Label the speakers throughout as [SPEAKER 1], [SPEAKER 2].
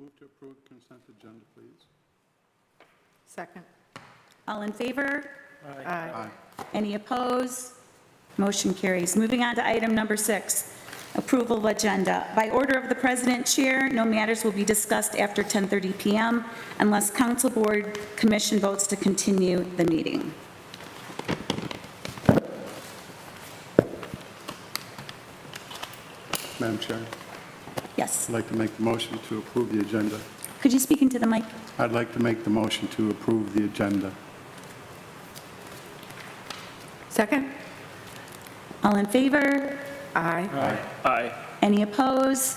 [SPEAKER 1] Move to approve consent agenda, please.
[SPEAKER 2] Second.
[SPEAKER 3] All in favor?
[SPEAKER 2] Aye.
[SPEAKER 3] Any opposed? Motion carries. Moving on to item number 6, approval of agenda. By order of the President Chair, no matters will be discussed after 10:30 p.m. unless Council Board Commission votes to continue the meeting.
[SPEAKER 1] Madam Chair,
[SPEAKER 3] Yes.
[SPEAKER 1] I'd like to make the motion to approve the agenda.
[SPEAKER 3] Could you speak into the mic?
[SPEAKER 1] I'd like to make the motion to approve the agenda.
[SPEAKER 2] Second.
[SPEAKER 3] All in favor?
[SPEAKER 2] Aye.
[SPEAKER 4] Aye.
[SPEAKER 3] Any opposed?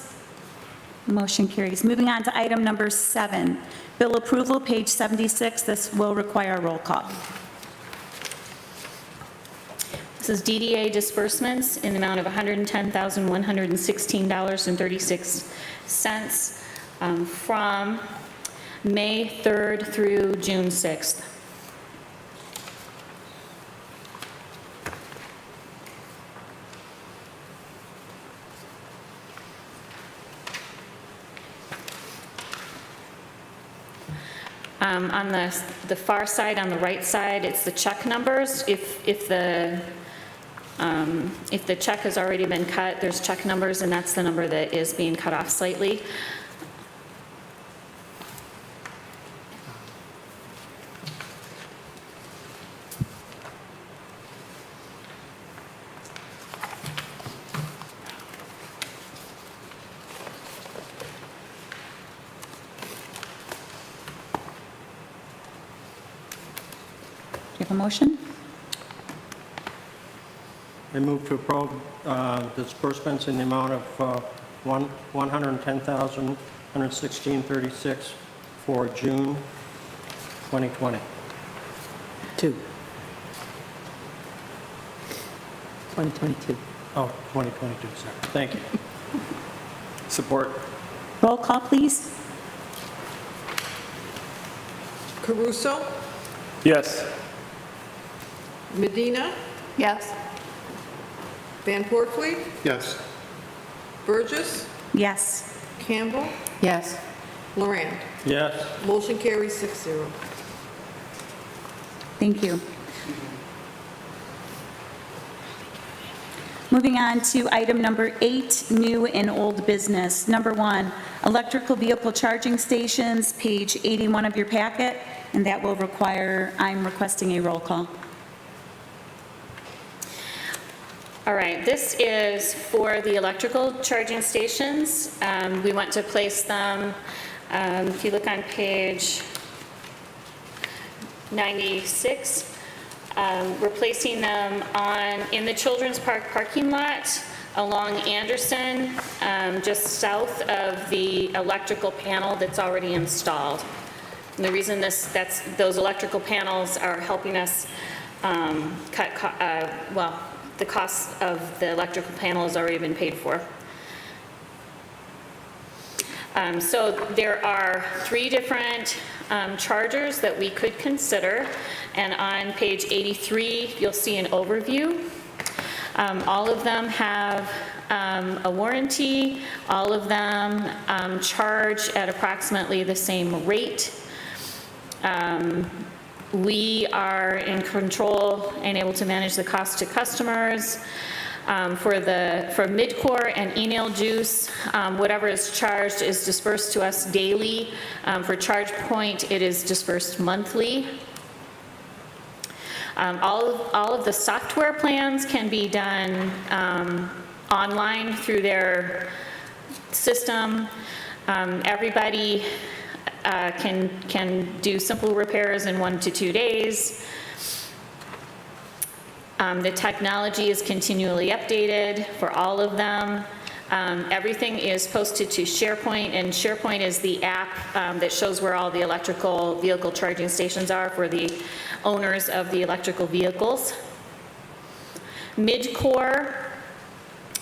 [SPEAKER 3] Motion carries. Moving on to item number 7, bill approval, page 76. This will require a roll call.
[SPEAKER 5] This is DDA disbursements in the amount of $110,116.36 from May 3rd through June 6th. On the far side, on the right side, it's the check numbers. If the check has already been cut, there's check numbers, and that's the number that is being cut off slightly.
[SPEAKER 3] Do you have a motion?
[SPEAKER 4] I move to approve disbursements in the amount of $110,116.36 for June 2020.
[SPEAKER 2] 2022.
[SPEAKER 4] Oh, 2022, sorry. Thank you. Support.
[SPEAKER 3] Roll call, please.
[SPEAKER 6] Caruso,
[SPEAKER 4] Yes.
[SPEAKER 6] Medina,
[SPEAKER 2] Yes.
[SPEAKER 6] Van Portfleet,
[SPEAKER 1] Yes.
[SPEAKER 6] Burgess,
[SPEAKER 3] Yes.
[SPEAKER 6] Campbell,
[SPEAKER 2] Yes.
[SPEAKER 6] Lorand.
[SPEAKER 4] Yes.
[SPEAKER 6] Motion carries 6-0.
[SPEAKER 3] Thank you. Moving on to item number 8, new and old business. Number 1, electrical vehicle charging stations, page 81 of your packet, and that will require, I'm requesting a roll call.
[SPEAKER 5] All right, this is for the electrical charging stations. We want to place them, if you look on page 96, we're placing them in the Children's Park parking lot along Anderson, just south of the electrical panel that's already installed. And the reason those electrical panels are helping us the cost of the electrical panel has already been paid for. So there are 3 different chargers that we could consider, and on page 83, you'll see an overview. All of them have a warranty. All of them charge at approximately the same rate. We are in control and able to manage the cost to customers. For Midcore and Enel Juice, whatever is charged is dispersed to us daily. For ChargePoint, it is dispersed monthly. All of the software plans can be done online through their system. Everybody can do simple repairs in 1 to 2 days. The technology is continually updated for all of them. Everything is posted to SharePoint, and SharePoint is the app that shows where all the electrical vehicle charging stations are for the owners of the electrical vehicles. Midcore,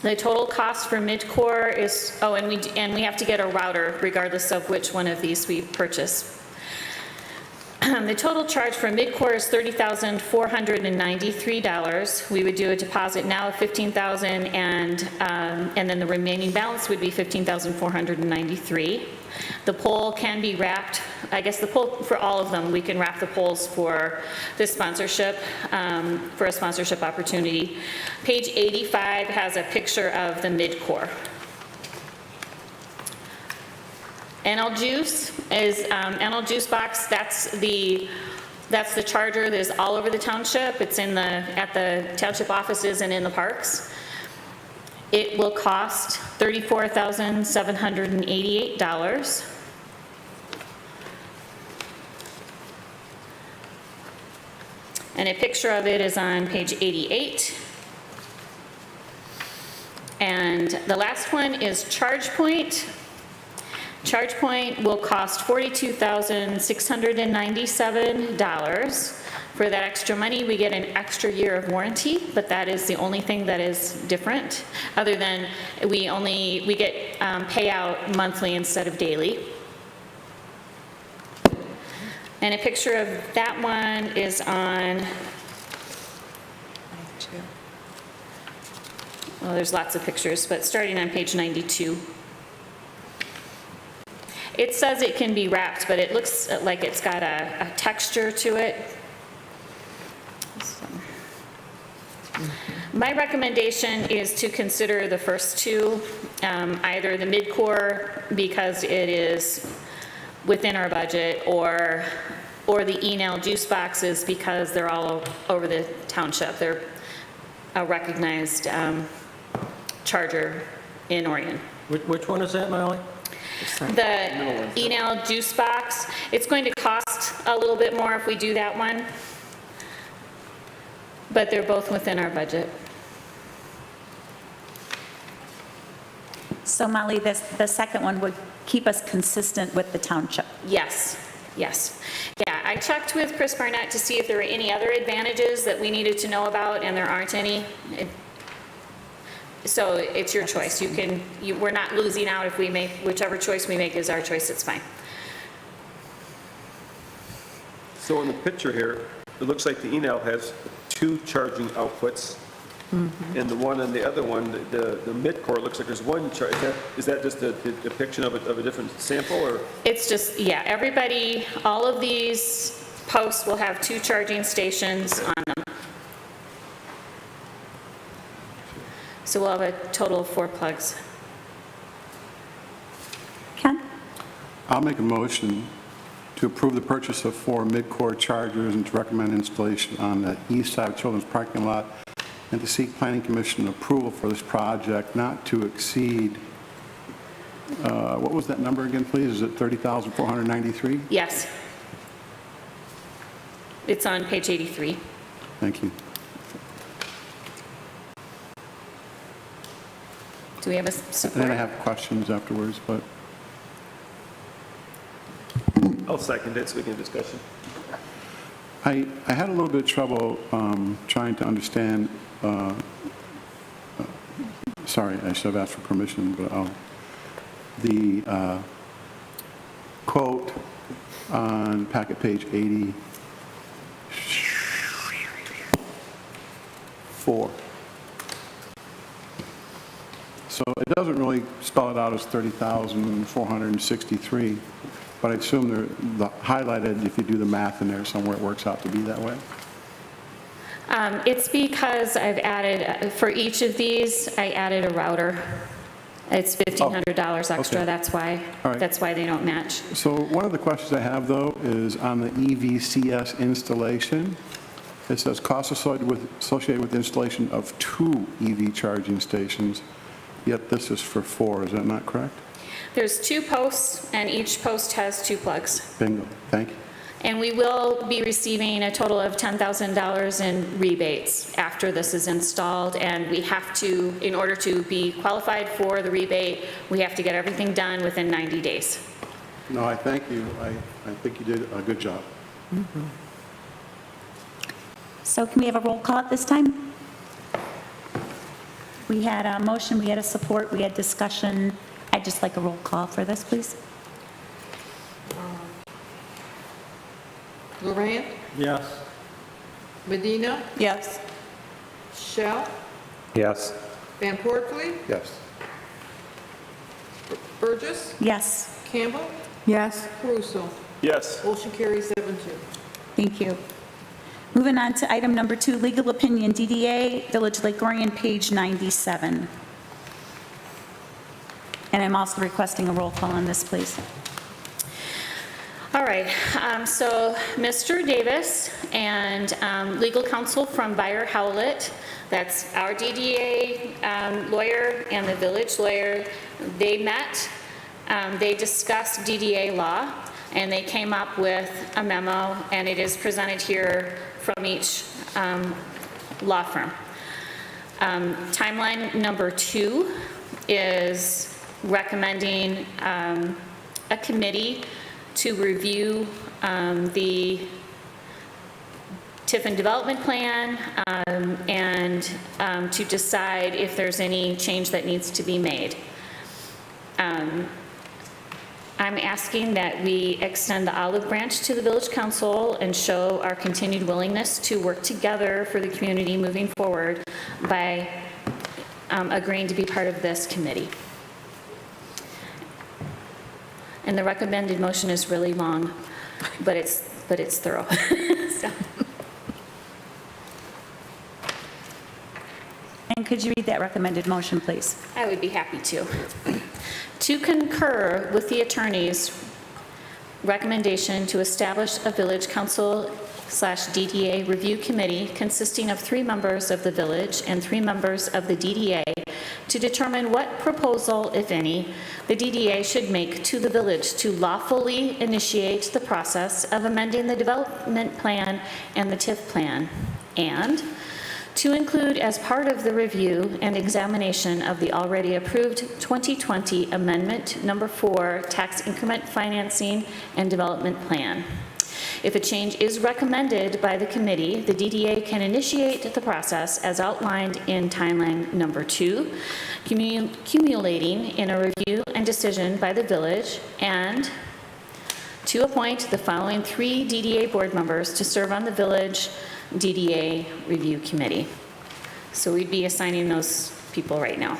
[SPEAKER 5] the total cost for Midcore is, and we have to get a router regardless of which one of these we purchase. The total charge for Midcore is $30,493. We would do a deposit now of $15,000, and then the remaining balance would be $15,493. The pole can be wrapped, I guess the pole, for all of them, we can wrap the poles for this sponsorship, for a sponsorship opportunity. Page 85 has a picture of the mid-core. NL Juice is, NL Juice Box, that's the charger that is all over the township. It's at the township offices and in the parks. It will cost $34,788. And a picture of it is on page 88. And the last one is ChargePoint. ChargePoint will cost $42,697. For that extra money, we get an extra year of warranty, but that is the only thing that is different, other than we get payout monthly instead of daily. And a picture of that one is on, well, there's lots of pictures, but starting on page 92. It says it can be wrapped, but it looks like it's got a texture to it. So, my recommendation is to consider the first two, either the mid-core because it is within our budget, or the Enel juice boxes because they're all over the township. They're a recognized charger in Orion.
[SPEAKER 4] Which one is that, Molly?
[SPEAKER 5] The Enel juice box, it's going to cost a little bit more if we do that one, but they're both within our budget.
[SPEAKER 3] So Molly, the second one would keep us consistent with the township.
[SPEAKER 5] Yes, yes. Yeah, I checked with Chris Barnett to see if there were any other advantages that we needed to know about, and there aren't any. So it's your choice. We're not losing out if we make, whichever choice we make is our choice, it's fine.
[SPEAKER 7] So in the picture here, it looks like the Enel has 2 charging outputs, and the one on the other one, the mid-core, looks like there's 1 charge. Is that just a depiction of a different sample, or?
[SPEAKER 5] It's just, yeah, everybody, all of these posts will have 2 charging stations on them. So we'll have a total of 4 plugs.
[SPEAKER 3] Ken?
[SPEAKER 1] I'll make a motion to approve the purchase of 4 mid-core chargers and to recommend installation on the east side of Children's parking lot, and to seek planning commission approval for this project not to exceed, what was that number again, please? Is it 30,493?
[SPEAKER 5] Yes. It's on page 83.
[SPEAKER 1] Thank you.
[SPEAKER 5] Do we have a
[SPEAKER 1] And
[SPEAKER 5] support?
[SPEAKER 1] then I have questions afterwards, but
[SPEAKER 7] I'll second it, so we can have discussion.
[SPEAKER 1] I had a little bit of trouble trying to understand, sorry, I should have asked for permission, but the quote on packet page 84. So it doesn't really spell it out as 30,463, but I assume the highlighted, if you do the math in there somewhere, it works out to be that way.
[SPEAKER 5] It's because I've added, for each of these, I added a router. It's $1,500 extra,
[SPEAKER 1] okay.
[SPEAKER 5] that's why,
[SPEAKER 1] All right.
[SPEAKER 5] that's why they don't match.
[SPEAKER 1] So one of the questions I have, though, is on the EVCS installation. It says costs associated with installation of 2 EV charging stations, yet this is for 4. Is that not correct?
[SPEAKER 5] There's 2 posts, and each post has 2 plugs.
[SPEAKER 1] Bingo. Thank you.
[SPEAKER 5] And we will be receiving a total of $10,000 in rebates after this is installed, and we have to, in order to be qualified for the rebate, we have to get everything done within 90 days.
[SPEAKER 1] No, I thank you. I think you did a good job.
[SPEAKER 3] So can we have a roll call at this time? We had a motion, we had a support, we had discussion. I'd just like a roll call for this, please.
[SPEAKER 6] Lorraine,
[SPEAKER 4] Yes.
[SPEAKER 6] Medina,
[SPEAKER 2] Yes.
[SPEAKER 6] Shell,
[SPEAKER 7] Yes.
[SPEAKER 6] Van Portley,
[SPEAKER 1] Yes.
[SPEAKER 6] Burgess,
[SPEAKER 3] Yes.
[SPEAKER 6] Campbell,
[SPEAKER 2] Yes.
[SPEAKER 6] Caruso.
[SPEAKER 7] Yes.
[SPEAKER 6] Motion carries 7-2.
[SPEAKER 3] Thank you. Moving on to item number 2, legal opinion, DDA, Village Lake Orion, page 97. And I'm also requesting a roll call on this, please.
[SPEAKER 5] All right, so Mr. Davis and legal counsel from Buyer Howlett, that's our DDA lawyer and the village lawyer, they met, they discussed DDA law, and they came up with a memo, and it is presented here from each law firm. Timeline number 2 is recommending a committee to review the Tiffin Development Plan and to decide if there's any change that needs to be made. I'm asking that we extend the olive branch to the village council and show our continued willingness to work together for the community moving forward by agreeing to be part of this committee. And the recommended motion is really long, but it's thorough. So,
[SPEAKER 3] And could you read that recommended motion, please?
[SPEAKER 5] I would be happy to. To concur with the attorney's recommendation to establish a village council/DDA review committee consisting of 3 members of the village and 3 members of the DDA to determine what proposal, if any, the DDA should make to the village to lawfully initiate the process of amending the development plan and the TIF plan, and to include as part of the review and examination of the already approved 2020 Amendment Number 4 Tax Increment Financing and Development Plan. If a change is recommended by the committee, the DDA can initiate the process as outlined in timeline number 2, accumulating in a review and decision by the village, and to appoint the following 3 DDA board members to serve on the village DDA review committee. So we'd be assigning those people right now.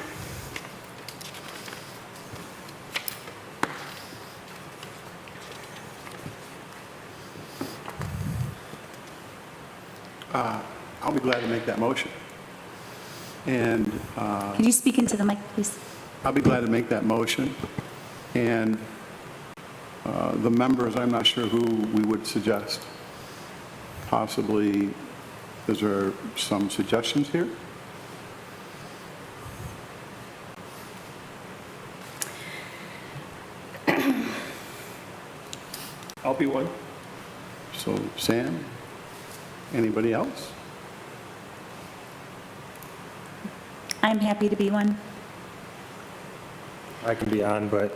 [SPEAKER 1] I'll be glad to make that motion. And
[SPEAKER 3] Could you speak into the mic, please?
[SPEAKER 1] I'll be glad to make that motion. And the members, I'm not sure who we would suggest. Possibly, is there some suggestions here?
[SPEAKER 7] I'll be one.
[SPEAKER 1] So Sam, anybody else?
[SPEAKER 3] I'm happy to be one.
[SPEAKER 8] I can be on, but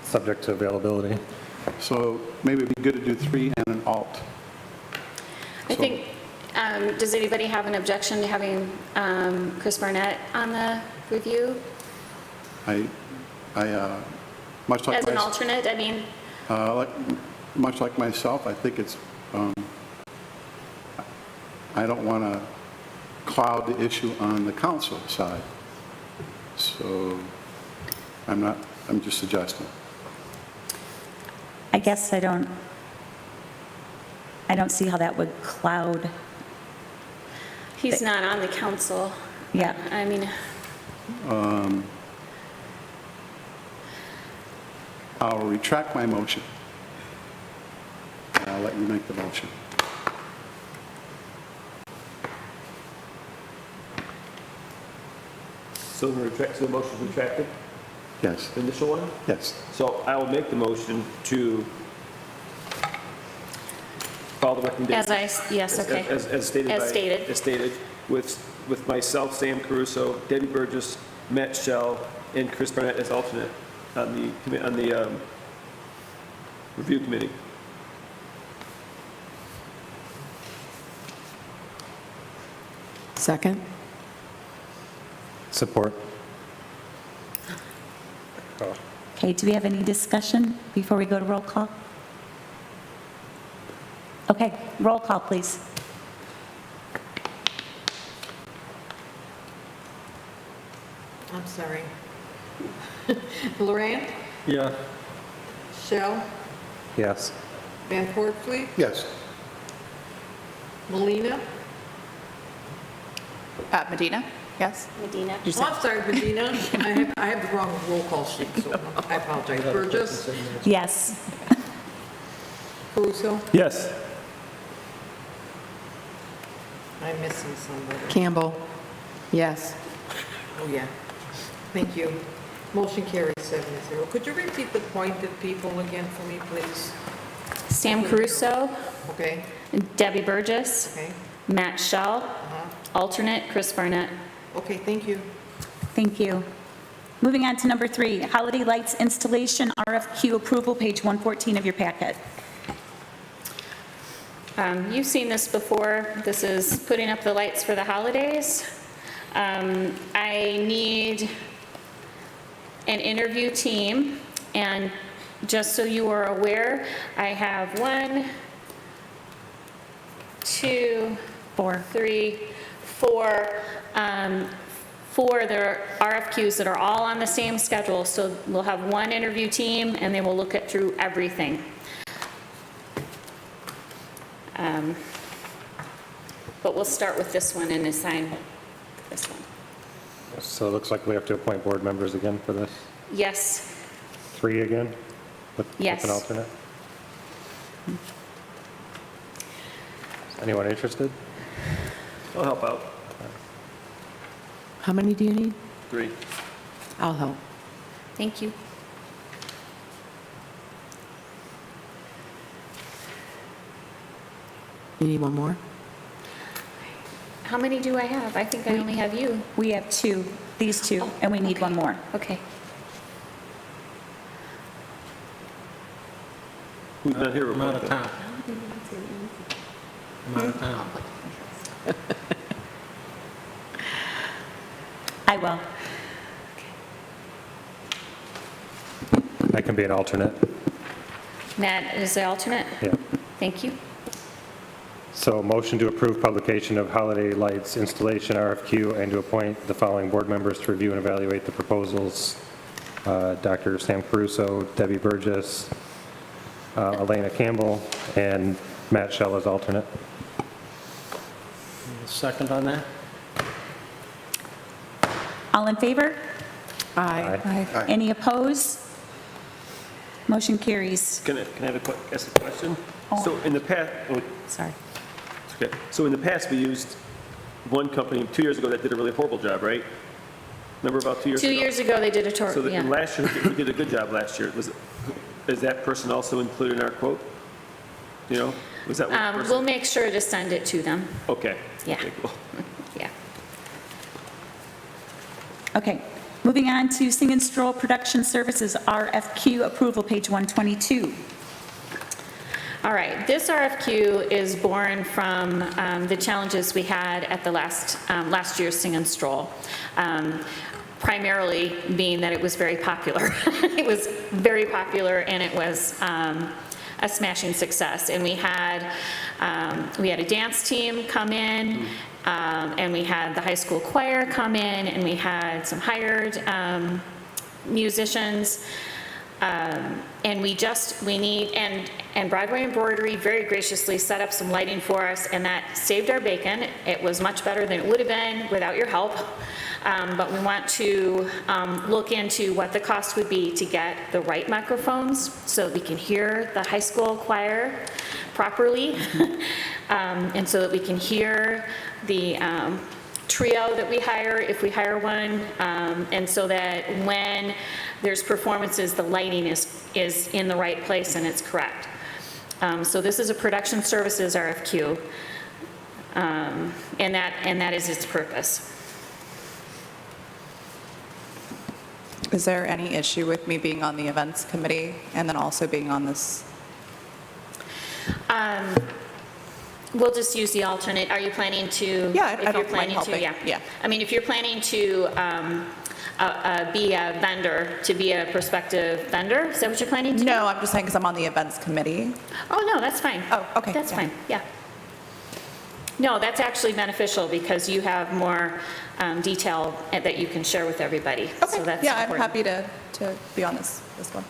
[SPEAKER 8] subject to availability.
[SPEAKER 1] So maybe it'd be good to do 3 and an alt.
[SPEAKER 5] I think, does anybody have an objection to having Chris Barnett on the review?
[SPEAKER 1] Much like
[SPEAKER 5] As an
[SPEAKER 1] my-
[SPEAKER 5] alternate, I mean,
[SPEAKER 1] much like myself, I think it's, I don't want to cloud the issue on the council side. So I'm just suggesting.
[SPEAKER 3] I guess I don't see how that would cloud,
[SPEAKER 5] he's not on the council.
[SPEAKER 3] yeah.
[SPEAKER 5] I mean,
[SPEAKER 1] I'll retract my motion. And I'll let you make the motion.
[SPEAKER 7] So the motion's retracted,
[SPEAKER 1] Yes,
[SPEAKER 7] the initial one?
[SPEAKER 1] yes.
[SPEAKER 7] So I will make the motion to follow the recommendation.
[SPEAKER 5] yes, okay.
[SPEAKER 7] As stated.
[SPEAKER 5] As stated.
[SPEAKER 7] As stated, with myself, Sam Caruso, Debbie Burgess, Matt Shell, and Chris Barnett as alternate on the review committee.
[SPEAKER 2] Second?
[SPEAKER 8] Support.
[SPEAKER 3] Okay, do we have any discussion before we go to roll call? Okay, roll call, please.
[SPEAKER 6] I'm sorry. Lorraine,
[SPEAKER 4] Yeah.
[SPEAKER 6] Shell,
[SPEAKER 8] Yes.
[SPEAKER 6] Van Horstfleet,
[SPEAKER 1] Yes.
[SPEAKER 6] Molina.
[SPEAKER 2] Medina? Yes?
[SPEAKER 5] Medina?
[SPEAKER 6] Oh, I'm sorry, Medina. I have the wrong roll call sheet, so I apologize. Burgess,
[SPEAKER 3] Yes.
[SPEAKER 6] Caruso,
[SPEAKER 7] Yes.
[SPEAKER 6] I'm missing somebody.
[SPEAKER 2] Campbell? Yes.
[SPEAKER 6] Oh, yeah. Thank you. Motion carries 7-0. Could you repeat the appointed people again for me, please?
[SPEAKER 5] Sam Caruso,
[SPEAKER 6] Okay,
[SPEAKER 5] Debbie Burgess,
[SPEAKER 6] okay,
[SPEAKER 5] Matt Shell, alternate Chris Barnett.
[SPEAKER 6] okay, thank you.
[SPEAKER 3] Thank you. Moving on to number 3, holiday lights installation RFQ approval, page 114 of your packet.
[SPEAKER 5] You've seen this before. This is putting up the lights for the holidays. I need an interview team, and just so you are aware, I have 1, 2,
[SPEAKER 3] 4.
[SPEAKER 5] 3, 4, 4 there are RFQs that are all on the same schedule, so we'll have one interview team, and they will look at through everything. But we'll start with this one and assign this one.
[SPEAKER 8] So it looks like we have to appoint board members again for this.
[SPEAKER 5] Yes,
[SPEAKER 8] 3 again? With
[SPEAKER 5] Yes.
[SPEAKER 8] an alternate? Anyone interested?
[SPEAKER 7] I'll help out.
[SPEAKER 2] How many do you need?
[SPEAKER 7] 3.
[SPEAKER 2] I'll help.
[SPEAKER 5] thank you.
[SPEAKER 2] You need one more?
[SPEAKER 5] How many do I have? I think I only have you.
[SPEAKER 3] We have 2, these 2, and we need
[SPEAKER 5] okay.
[SPEAKER 3] one more.
[SPEAKER 5] Okay.
[SPEAKER 7] Who's not here?
[SPEAKER 4] I'm out of town. I'm out of town.
[SPEAKER 3] I will.
[SPEAKER 8] I can be an alternate.
[SPEAKER 5] Matt is the alternate?
[SPEAKER 8] Yeah.
[SPEAKER 5] Thank you.
[SPEAKER 8] So motion to approve publication of holiday lights installation RFQ and to appoint the following board members to review and evaluate the proposals. Dr. Sam Caruso, Debbie Burgess, Elena Campbell, and Matt Shell as alternate.
[SPEAKER 4] Second on that?
[SPEAKER 3] All in favor?
[SPEAKER 2] Aye.
[SPEAKER 3] Any opposed? Motion carries.
[SPEAKER 7] Can I have ask a question? So in the past,
[SPEAKER 3] Sorry.
[SPEAKER 7] okay, so in the past, we used one company 2 years ago that did a really horrible job, right? Remember about 2 years ago?
[SPEAKER 5] 2 years ago, they did a tour,
[SPEAKER 7] So
[SPEAKER 5] yeah.
[SPEAKER 7] last year, we did a good job last year. Is that person also included in our quote? You know, was that one person?
[SPEAKER 5] We'll make sure to send it to them,
[SPEAKER 7] Okay.
[SPEAKER 5] Yeah.
[SPEAKER 7] Okay, cool.
[SPEAKER 5] yeah.
[SPEAKER 3] Okay, moving on to Sing and Stroll Production Services RFQ approval, page 122.
[SPEAKER 5] All right, this RFQ is born from the challenges we had at the last year's Sing and Stroll. Primarily being that it was very popular. It was very popular, and it was a smashing success. And we had a dance team come in, and we had the high school choir come in, and we had some hired musicians. And we need, and Broadway Embroidery very graciously set up some lighting for us, and that saved our bacon. It was much better than it would have been without your help. But we want to look into what the cost would be to get the right microphones so that we can hear the high school choir properly, and so that we can hear the trio that we hire, if we hire one, and so that when there's performances, the lighting is in the right place and it's correct. So this is a production services RFQ, and that is its purpose.
[SPEAKER 9] Is there any issue with me being on the events committee and then also being on this?
[SPEAKER 5] We'll just use the alternate. Are you planning to?
[SPEAKER 9] Yeah, I
[SPEAKER 5] if you're
[SPEAKER 9] don't mind
[SPEAKER 5] planning to,
[SPEAKER 9] helping.
[SPEAKER 5] yeah.
[SPEAKER 9] Yeah.
[SPEAKER 5] I mean, if you're planning to be a vendor, to be a prospective vendor, is that what you're planning to?
[SPEAKER 9] No, I'm just saying because I'm on the events committee.
[SPEAKER 5] Oh, no, that's fine.
[SPEAKER 9] Oh, okay,
[SPEAKER 5] That's
[SPEAKER 9] yeah.
[SPEAKER 5] fine, yeah. No, that's actually beneficial because you have more detail that you can share with everybody. So
[SPEAKER 9] Okay,
[SPEAKER 5] that's
[SPEAKER 9] yeah, I'm
[SPEAKER 5] important.
[SPEAKER 9] happy to be on this one.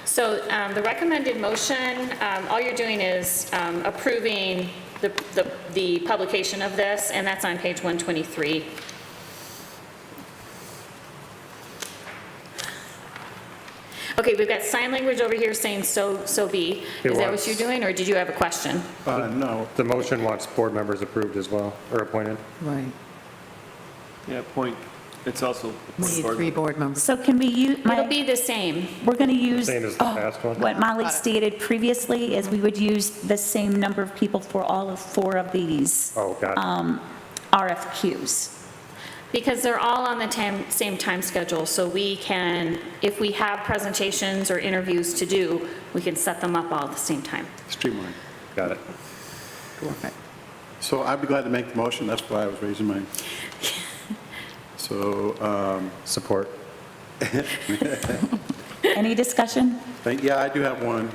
[SPEAKER 5] So the recommended motion, all you're doing is approving the publication of this, and that's on page 123. Okay, we've got sign language over here saying so be.
[SPEAKER 8] It
[SPEAKER 5] Is that what
[SPEAKER 8] was.
[SPEAKER 5] you're doing, or did you have a question?
[SPEAKER 1] No.
[SPEAKER 8] The motion wants board members approved as well, or appointed.
[SPEAKER 2] Right.
[SPEAKER 7] Yeah, point, it's also.
[SPEAKER 2] We need 3 board members.
[SPEAKER 3] So can we use,
[SPEAKER 5] It'll be the same.
[SPEAKER 3] we're going to use.
[SPEAKER 8] Same as the past one?
[SPEAKER 3] What Molly stated previously is we would use the same number of people for all 4 of these
[SPEAKER 8] Oh, got it.
[SPEAKER 3] RFQs.
[SPEAKER 5] Because they're all on the same time schedule, so we can, if we have presentations or interviews to do, we can set them up all at the same time.
[SPEAKER 1] Streamline.
[SPEAKER 8] Got it.
[SPEAKER 1] So I'd be glad to make the motion, that's why I was raising my, so,
[SPEAKER 8] Support.
[SPEAKER 3] Any discussion?
[SPEAKER 1] yeah, I do have one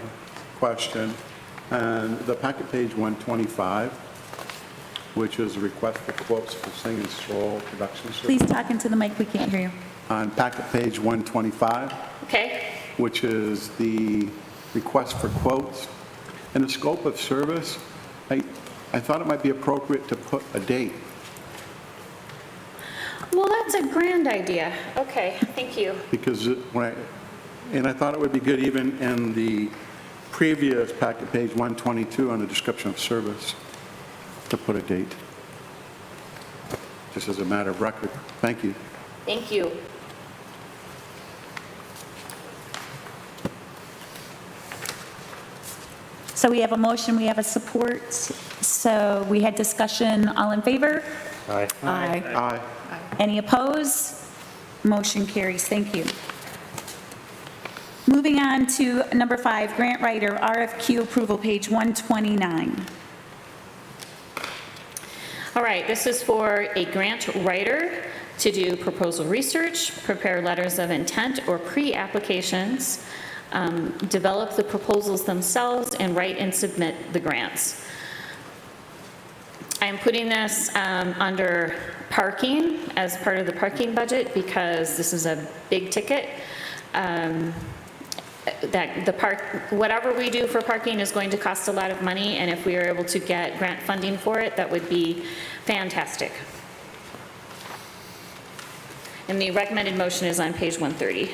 [SPEAKER 1] question. On the packet page 125, which is a request for quotes for Sing and Stroll production
[SPEAKER 3] Please
[SPEAKER 1] service.
[SPEAKER 3] talk into the mic, we can't hear you.
[SPEAKER 1] On packet page 125,
[SPEAKER 5] Okay?
[SPEAKER 1] which is the request for quotes. In the scope of service, I thought it might be appropriate to put a date.
[SPEAKER 5] Well, that's a grand idea. Okay, thank you.
[SPEAKER 1] Because and I thought it would be good even in the previous packet page 122 on the description of service to put a date, just as a matter of record. Thank you.
[SPEAKER 5] Thank you.
[SPEAKER 3] So we have a motion, we have a support. So we had discussion, all in favor?
[SPEAKER 8] Aye.
[SPEAKER 2] Aye.
[SPEAKER 1] Aye.
[SPEAKER 3] Any opposed? Motion carries. Thank you. Moving on to number 5, grant writer RFQ approval, page 129.
[SPEAKER 5] All right, this is for a grant writer to do proposal research, prepare letters of intent or pre-applications, develop the proposals themselves, and write and submit the grants. I'm putting this under parking as part of the parking budget because this is a big ticket. That the park, whatever we do for parking is going to cost a lot of money, and if we are able to get grant funding for it, that would be fantastic. And the recommended motion is on page 130.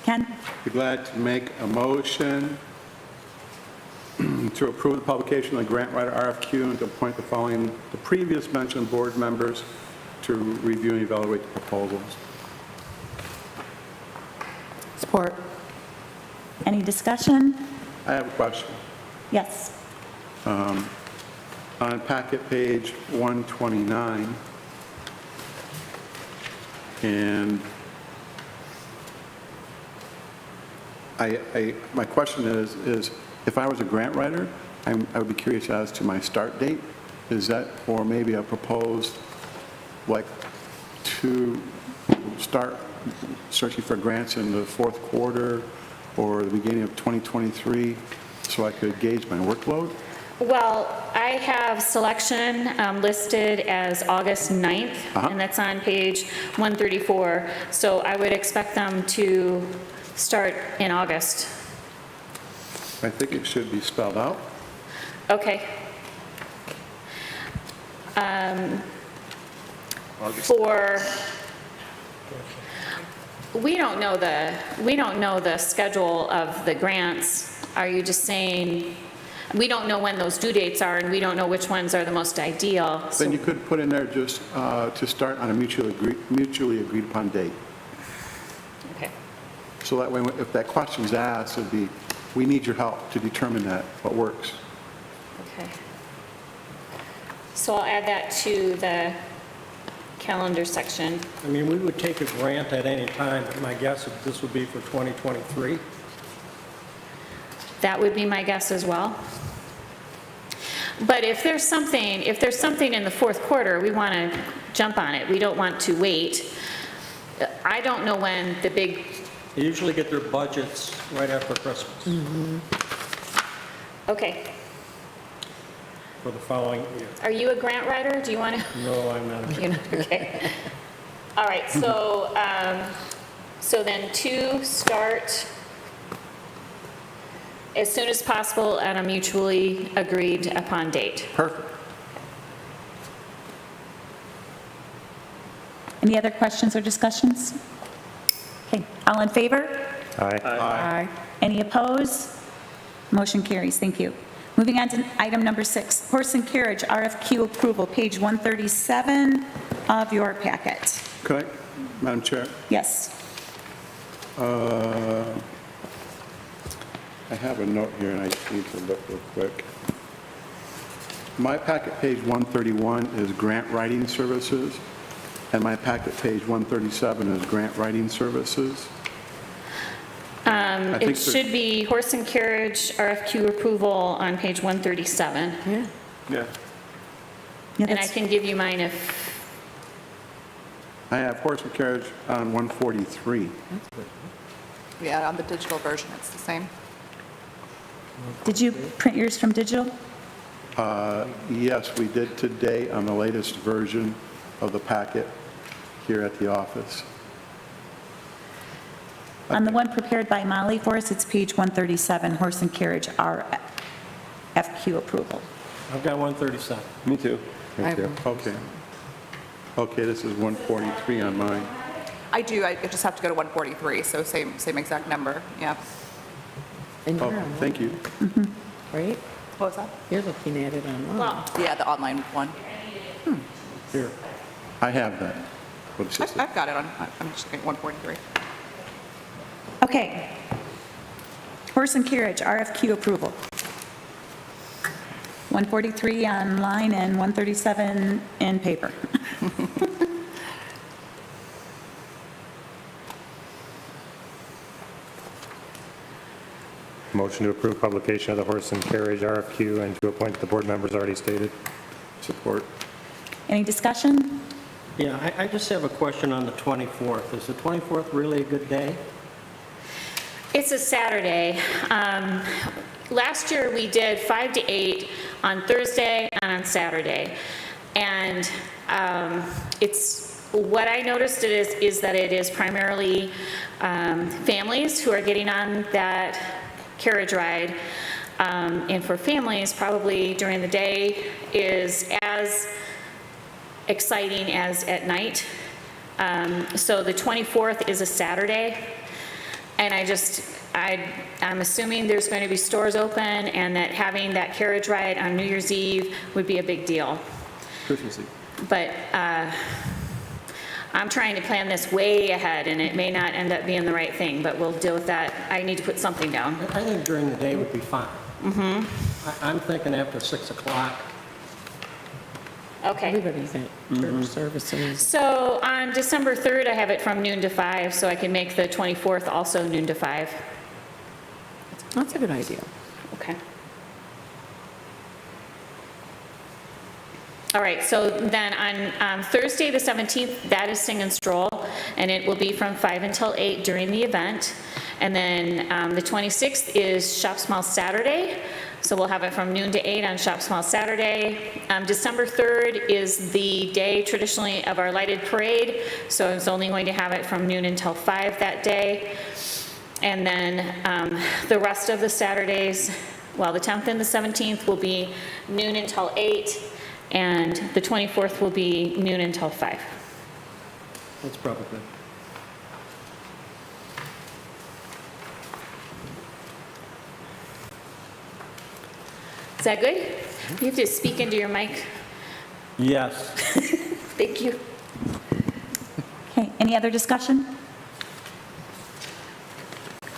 [SPEAKER 3] Ken?
[SPEAKER 1] Be glad to make a motion to approve the publication of the grant writer RFQ and to appoint the following, the previous mentioned board members to review and evaluate the proposals.
[SPEAKER 2] Support.
[SPEAKER 3] Any discussion?
[SPEAKER 1] I have a question.
[SPEAKER 3] Yes.
[SPEAKER 1] On packet page 129, and my question is if I was a grant writer, I would be curious as to my start date. Is that, or maybe a proposed, like, to start searching for grants in the fourth quarter or the beginning of 2023, so I could gauge my workload?
[SPEAKER 5] Well, I have selection listed as August 9th, and that's on page 134. So I would expect them to start in August.
[SPEAKER 1] I think it should be spelled out.
[SPEAKER 5] Okay. For, we don't know the schedule of the grants. Are you just saying, we don't know when those due dates are, and we don't know which ones are the most ideal? So-
[SPEAKER 1] Then you could put in there just to start on a mutually agreed upon date.
[SPEAKER 5] Okay.
[SPEAKER 1] So that way, if that question's asked, it'd be, we need your help to determine that, what works.
[SPEAKER 5] Okay. So I'll add that to the calendar section.
[SPEAKER 4] I mean, we would take a grant at any time, but my guess is this would be for 2023.
[SPEAKER 5] That would be my guess as well. But if there's something in the fourth quarter, we want to jump on it. We don't want to wait. I don't know when the big,
[SPEAKER 4] They usually get their budgets right after Christmas
[SPEAKER 5] okay.
[SPEAKER 4] for the following year.
[SPEAKER 5] Are you a grant writer? Do you want to?
[SPEAKER 4] No, I'm not.
[SPEAKER 5] Okay. All right, so So then 2 start as soon as possible at a mutually agreed upon date.
[SPEAKER 1] Perfect.
[SPEAKER 3] Any other questions or discussions? Okay, all in favor?
[SPEAKER 8] Aye.
[SPEAKER 2] Aye.
[SPEAKER 3] Any opposed? Motion carries. Thank you. Moving on to item number 6, horse and carriage RFQ approval, page 137 of your packet.
[SPEAKER 1] Could I, Madam Chair?
[SPEAKER 3] Yes.
[SPEAKER 1] I have a note here, and I just need to look real quick. My packet, page 131, is grant writing services, and my packet, page 137, is grant writing services. I think
[SPEAKER 5] It should be horse and carriage RFQ approval on page 137.
[SPEAKER 2] Yeah.
[SPEAKER 7] Yeah.
[SPEAKER 3] Yeah,
[SPEAKER 5] And I
[SPEAKER 3] that's-
[SPEAKER 5] can give you mine if,
[SPEAKER 1] I have horse and carriage on 143.
[SPEAKER 9] Yeah, on the digital version, it's the same.
[SPEAKER 3] Did you print yours from digital?
[SPEAKER 1] Yes, we did today on the latest version of the packet here at the office.
[SPEAKER 3] On the one prepared by Molly for us, it's page 137, horse and carriage RFQ approval.
[SPEAKER 4] I've got 137.
[SPEAKER 7] Me too.
[SPEAKER 8] Me too.
[SPEAKER 1] Okay. Okay, this is 143 on mine.
[SPEAKER 9] I do, I just have to go to 143, so same exact number, yeah.
[SPEAKER 2] And you're
[SPEAKER 1] Oh,
[SPEAKER 2] on,
[SPEAKER 1] thank you.
[SPEAKER 2] right?
[SPEAKER 9] What was that?
[SPEAKER 2] You're looking at it online.
[SPEAKER 5] well,
[SPEAKER 9] Yeah, the online one.
[SPEAKER 4] Here.
[SPEAKER 1] I have that. What's this?
[SPEAKER 9] I've got it on, I'm just looking at 143.
[SPEAKER 3] Okay. Horse and carriage RFQ approval. 143 online and 137 in paper.
[SPEAKER 8] Motion to approve publication of the horse and carriage RFQ and to appoint the board members already stated.
[SPEAKER 1] Support.
[SPEAKER 3] Any discussion?
[SPEAKER 4] Yeah, I just have a question on the 24th. Is the 24th really a good day?
[SPEAKER 5] it's a Saturday. Last year, we did 5 to 8 on Thursday and on Saturday. And what I noticed is that it is primarily families who are getting on that carriage ride. And for families, probably during the day is as exciting as at night. So the 24th is a Saturday. And I'm assuming there's going to be stores open and that having that carriage ride on New Year's Eve would be a big deal.
[SPEAKER 7] Christmas Eve.
[SPEAKER 5] But I'm trying to plan this way ahead, and it may not end up being the right thing, but we'll deal with that. I need to put something down.
[SPEAKER 4] I think during the day would be fine. I'm thinking after 6 o'clock.
[SPEAKER 5] Okay.
[SPEAKER 2] Everybody's at church services.
[SPEAKER 5] So on December 3rd, I have it from noon to 5, so I can make the 24th also noon to 5.
[SPEAKER 2] That's a good idea.
[SPEAKER 5] Okay. All right, so then on Thursday, the 17th, that is Sing and Stroll, and it will be from 5 until 8 during the event. And then the 26th is Shop Small Saturday, so we'll have it from noon to 8 on Shop Small Saturday. December 3rd is the day traditionally of our lighted parade, so I was only going to have it from noon until 5 that day. And then the rest of the Saturdays, well, the 10th and the 17th will be noon until 8, and the 24th will be noon until 5.
[SPEAKER 4] That's probably good.
[SPEAKER 5] Is that good? You have to speak into your mic.
[SPEAKER 4] Yes.
[SPEAKER 5] Thank you.
[SPEAKER 3] Okay, any other discussion?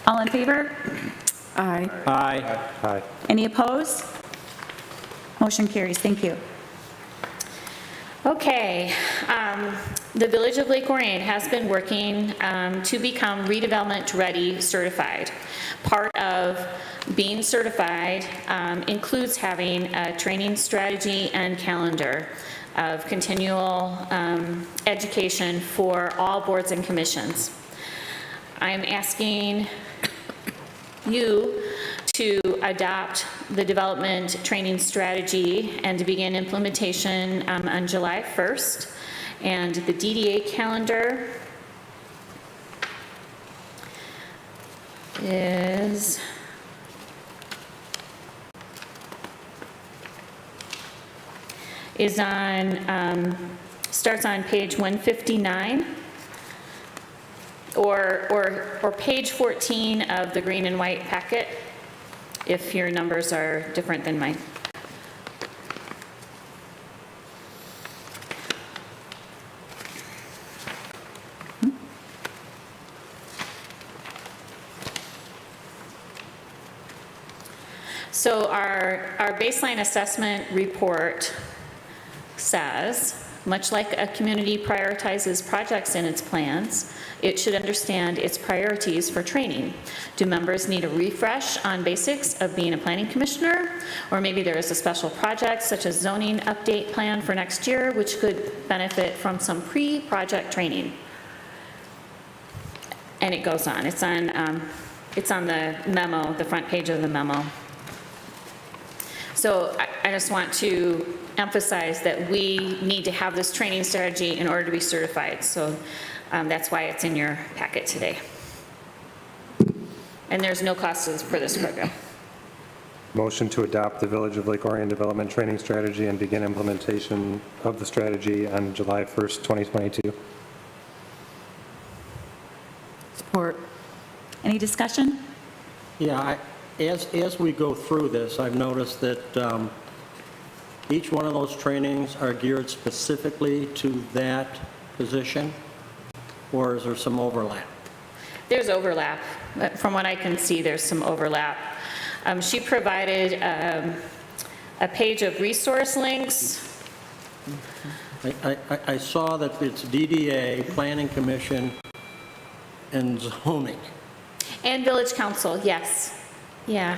[SPEAKER 3] All in favor?
[SPEAKER 2] Aye.
[SPEAKER 4] Aye.
[SPEAKER 8] Aye.
[SPEAKER 3] Any opposed? Motion carries. Thank you.
[SPEAKER 5] Okay, the Village of Lake Orion has been working to become redevelopment ready certified. Part of being certified includes having a training strategy and calendar of continual education for all boards and commissions. I'm asking you to adopt the development training strategy and to begin implementation on July 1st. And the DDA calendar is on, starts on page 159, or page 14 of the green and white packet, if your numbers are different than mine. So our baseline assessment report says, much like a community prioritizes projects in its plans, it should understand its priorities for training. Do members need a refresh on basics of being a planning commissioner? Or maybe there is a special project such as zoning update plan for next year, which could benefit from some pre-project training. And it goes on. It's on the memo, the front page of the memo. So I just want to emphasize that we need to have this training strategy in order to be certified. So that's why it's in your packet today. And there's no costs for this program.
[SPEAKER 8] Motion to adopt the Village of Lake Orion Development Training Strategy and begin implementation of the strategy on July 1st, 2022.
[SPEAKER 2] Support.
[SPEAKER 3] Any discussion?
[SPEAKER 4] Yeah, as we go through this, I've noticed that each one of those trainings are geared specifically to that position, or is there some overlap?
[SPEAKER 5] There's overlap. From what I can see, there's some overlap. She provided a page of resource links.
[SPEAKER 4] I saw that it's DDA, Planning Commission, and zoning.
[SPEAKER 5] And Village Council, yes. Yeah.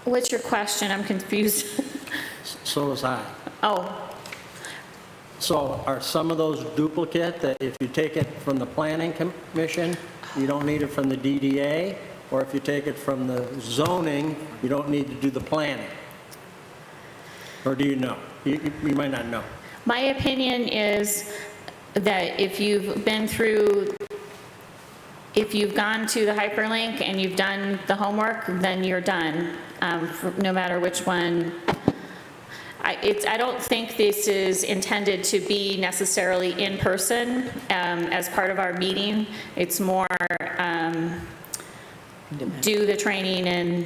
[SPEAKER 5] What's your question? I'm confused.
[SPEAKER 4] So was I.
[SPEAKER 5] Oh,
[SPEAKER 4] So are some of those duplicate, that if you take it from the Planning Commission, you don't need it from the DDA? Or if you take it from the zoning, you don't need to do the planning? Or do you know? You might not know.
[SPEAKER 5] my opinion is that if you've been through, if you've gone to the hyperlink and you've done the homework, then you're done, no matter which one. I don't think this is intended to be necessarily in person as part of our meeting. It's more do the training and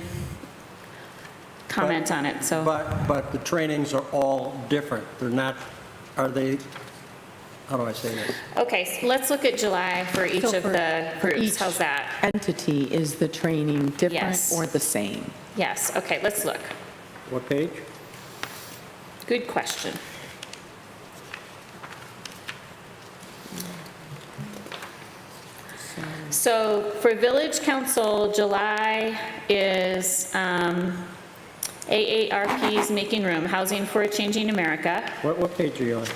[SPEAKER 5] comment on it, so.
[SPEAKER 4] But the trainings are all different. They're not, are they, how do I say this?
[SPEAKER 5] Okay, so let's look at July for each
[SPEAKER 2] So
[SPEAKER 5] of the
[SPEAKER 2] for
[SPEAKER 5] groups.
[SPEAKER 2] each
[SPEAKER 5] How's that?
[SPEAKER 2] entity, is the training different
[SPEAKER 5] Yes.
[SPEAKER 2] or the same?
[SPEAKER 5] Yes, okay, let's look.
[SPEAKER 4] What page?
[SPEAKER 5] Good question. So for Village Council, July is AARP's Making Room, Housing for a Changing America.
[SPEAKER 4] What page are you on?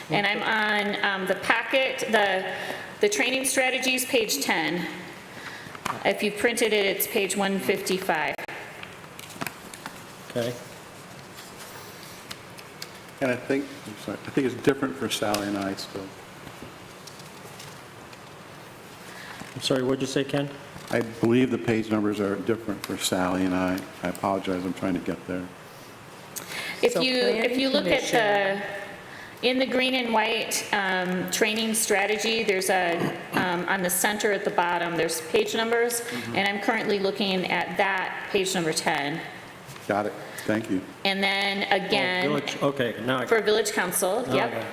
[SPEAKER 5] And I'm on the packet, the training strategies, page 10. If you printed it, it's page 155.
[SPEAKER 4] Okay.
[SPEAKER 1] And I think it's different for Sally and I still.
[SPEAKER 4] I'm sorry, what'd you say, Ken?
[SPEAKER 1] I believe the page numbers are different for Sally and I. I apologize, I'm trying to get there.
[SPEAKER 5] If
[SPEAKER 2] So
[SPEAKER 5] you look at
[SPEAKER 2] Planning
[SPEAKER 5] in the green and white training strategy, there's on the center at the bottom, there's page numbers, and I'm currently looking at that, page number 10.
[SPEAKER 1] Got it, thank you.
[SPEAKER 5] And then again,
[SPEAKER 4] Village, okay, now I,
[SPEAKER 5] for Village Council,
[SPEAKER 4] now I got
[SPEAKER 5] yep.
[SPEAKER 4] it.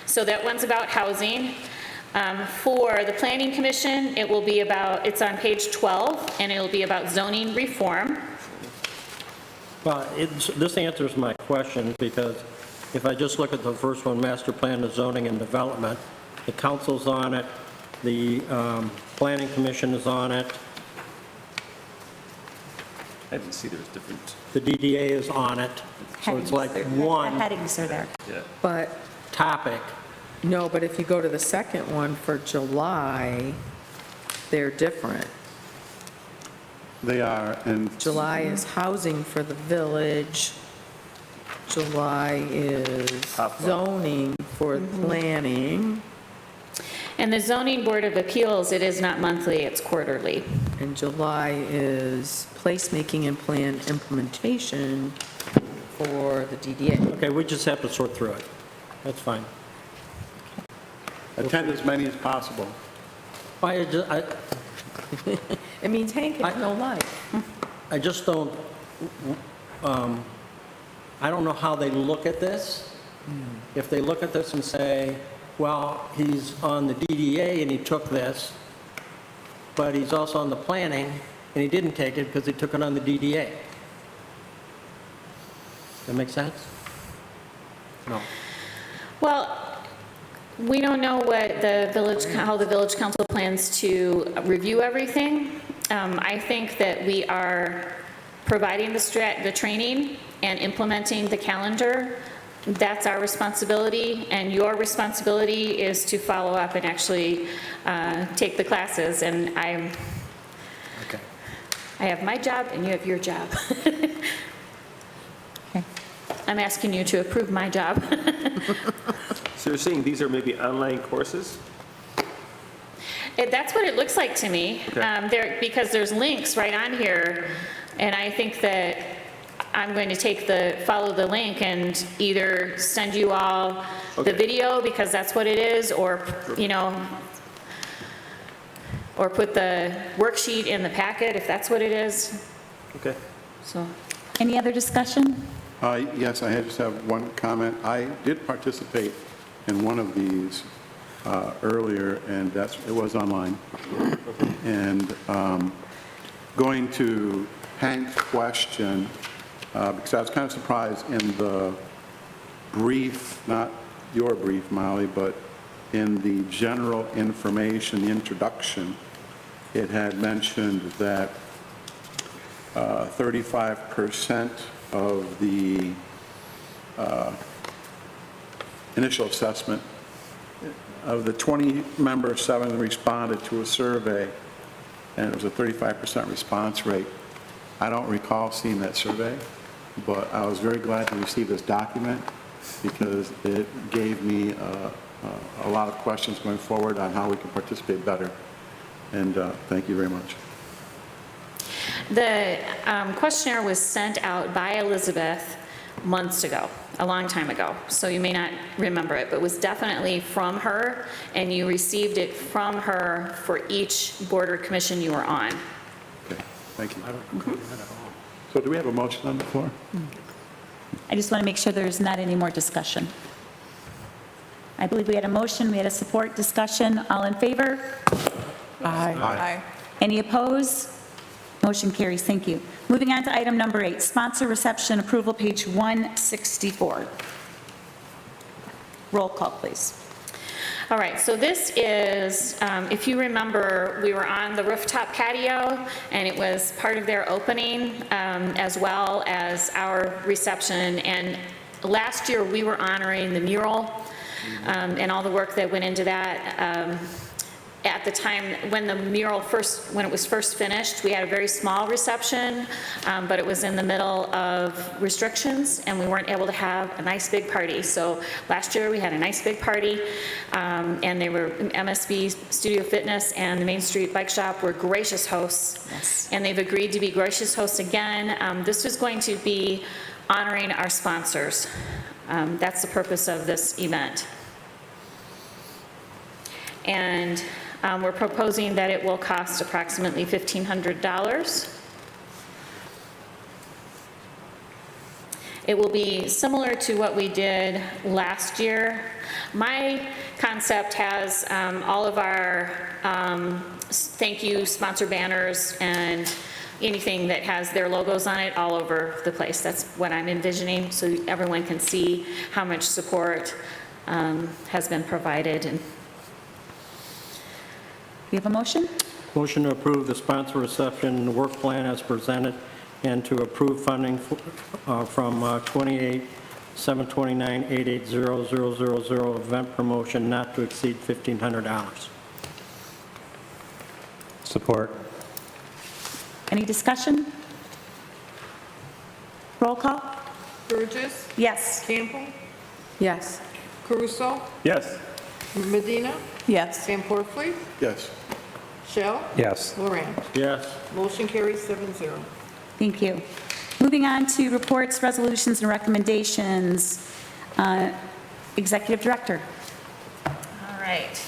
[SPEAKER 5] So that one's about housing. For the Planning Commission, it will be about, it's on page 12, and it'll be about zoning reform.
[SPEAKER 4] Well, this answers my question, because if I just look at the first one, master plan of zoning and development, the council's on it, the planning commission is on it,
[SPEAKER 7] I didn't see there's different,
[SPEAKER 4] the DDA is on it, so it's like
[SPEAKER 3] The
[SPEAKER 4] one
[SPEAKER 3] headings are there.
[SPEAKER 7] yeah.
[SPEAKER 2] But,
[SPEAKER 4] topic.
[SPEAKER 2] no, but if you go to the second one for July, they're different.
[SPEAKER 1] They are, and
[SPEAKER 2] July is housing for the village. July is
[SPEAKER 7] Top one.
[SPEAKER 2] zoning for planning.
[SPEAKER 5] And the zoning board of appeals, it is not monthly, it's quarterly.
[SPEAKER 2] And July is placemaking and plan implementation for the DDA.
[SPEAKER 4] Okay, we just have to sort through it. That's fine.
[SPEAKER 1] Attend as many as possible.
[SPEAKER 2] It means Hank has no life.
[SPEAKER 4] I just don't, I don't know how they look at this. If they look at this and say, well, he's on the DDA and he took this, but he's also on the planning and he didn't take it because he took it on the DDA. That make sense? No.
[SPEAKER 5] Well, we don't know what the village, how the village council plans to review everything. I think that we are providing the training and implementing the calendar. That's our responsibility, and your responsibility is to follow up and actually take the classes. And I have my job and you have your job.
[SPEAKER 3] Okay.
[SPEAKER 5] I'm asking you to approve my job.
[SPEAKER 7] So you're saying these are maybe online courses?
[SPEAKER 5] That's what it looks like to me,
[SPEAKER 7] Okay.
[SPEAKER 5] because there's links right on here, and I think that I'm going to follow the link and either send you all the
[SPEAKER 7] Okay.
[SPEAKER 5] video, because that's what it is, or, you know, or put the worksheet in the packet, if that's what it is,
[SPEAKER 7] Okay.
[SPEAKER 5] so.
[SPEAKER 3] Any other discussion?
[SPEAKER 1] Yes, I just have one comment. I did participate in one of these earlier, and it was online. And going to Hank's question, because I was kind of surprised in the brief, not your brief, Molly, but in the general information, the introduction, it had mentioned that 35% of the initial assessment, of the 20 members, 7 responded to a survey, and it was a 35% response rate. I don't recall seeing that survey, but I was very glad to receive this document because it gave me a lot of questions going forward on how we can participate better. And thank you very much.
[SPEAKER 5] The questionnaire was sent out by Elizabeth months ago, a long time ago, so you may not remember it, but it was definitely from her, and you received it from her for each board or commission you were on.
[SPEAKER 1] Okay, thank you. So do we have a motion on the floor?
[SPEAKER 3] I just want to make sure there's not any more discussion. I believe we had a motion, we had a support discussion. All in favor?
[SPEAKER 9] Aye.
[SPEAKER 3] Any opposed? Motion carries. Thank you. Moving on to item number 8, sponsor reception approval, page 164. Roll call, please.
[SPEAKER 5] All right, so this is, if you remember, we were on the rooftop patio, and it was part of their opening, as well as our reception. And last year, we were honoring the mural and all the work that went into that. At the time, when the mural when it was first finished, we had a very small reception, but it was in the middle of restrictions, and we weren't able to have a nice big party. So last year, we had a nice big party, and they were, MSB Studio Fitness and the Main Street Bike Shop were gracious hosts.
[SPEAKER 3] Yes.
[SPEAKER 5] And they've agreed to be gracious hosts again. This is going to be honoring our sponsors. That's the purpose of this event. And we're proposing that it will cost approximately $1,500. It will be similar to what we did last year. My concept has all of our thank you sponsor banners and anything that has their logos on it all over the place. That's what I'm envisioning, so everyone can see how much support has been provided. And
[SPEAKER 3] We have a motion?
[SPEAKER 4] Motion to approve the sponsor reception work plan as presented and to approve funding from 28-729-880-0000 event promotion not to exceed $1,500.
[SPEAKER 8] Support.
[SPEAKER 3] Any discussion? Roll call?
[SPEAKER 6] Burgess,
[SPEAKER 3] Yes.
[SPEAKER 6] Campbell,
[SPEAKER 2] Yes.
[SPEAKER 6] Caruso,
[SPEAKER 7] Yes.
[SPEAKER 6] Medina,
[SPEAKER 9] Yes.
[SPEAKER 6] Sam Porfrey,
[SPEAKER 1] Yes.
[SPEAKER 6] Shell,
[SPEAKER 8] Yes.
[SPEAKER 6] Lorraine.
[SPEAKER 4] Yes.
[SPEAKER 6] Motion carries 7-0.
[SPEAKER 3] Thank you. Moving on to reports, resolutions, and recommendations. Executive Director.
[SPEAKER 5] All right.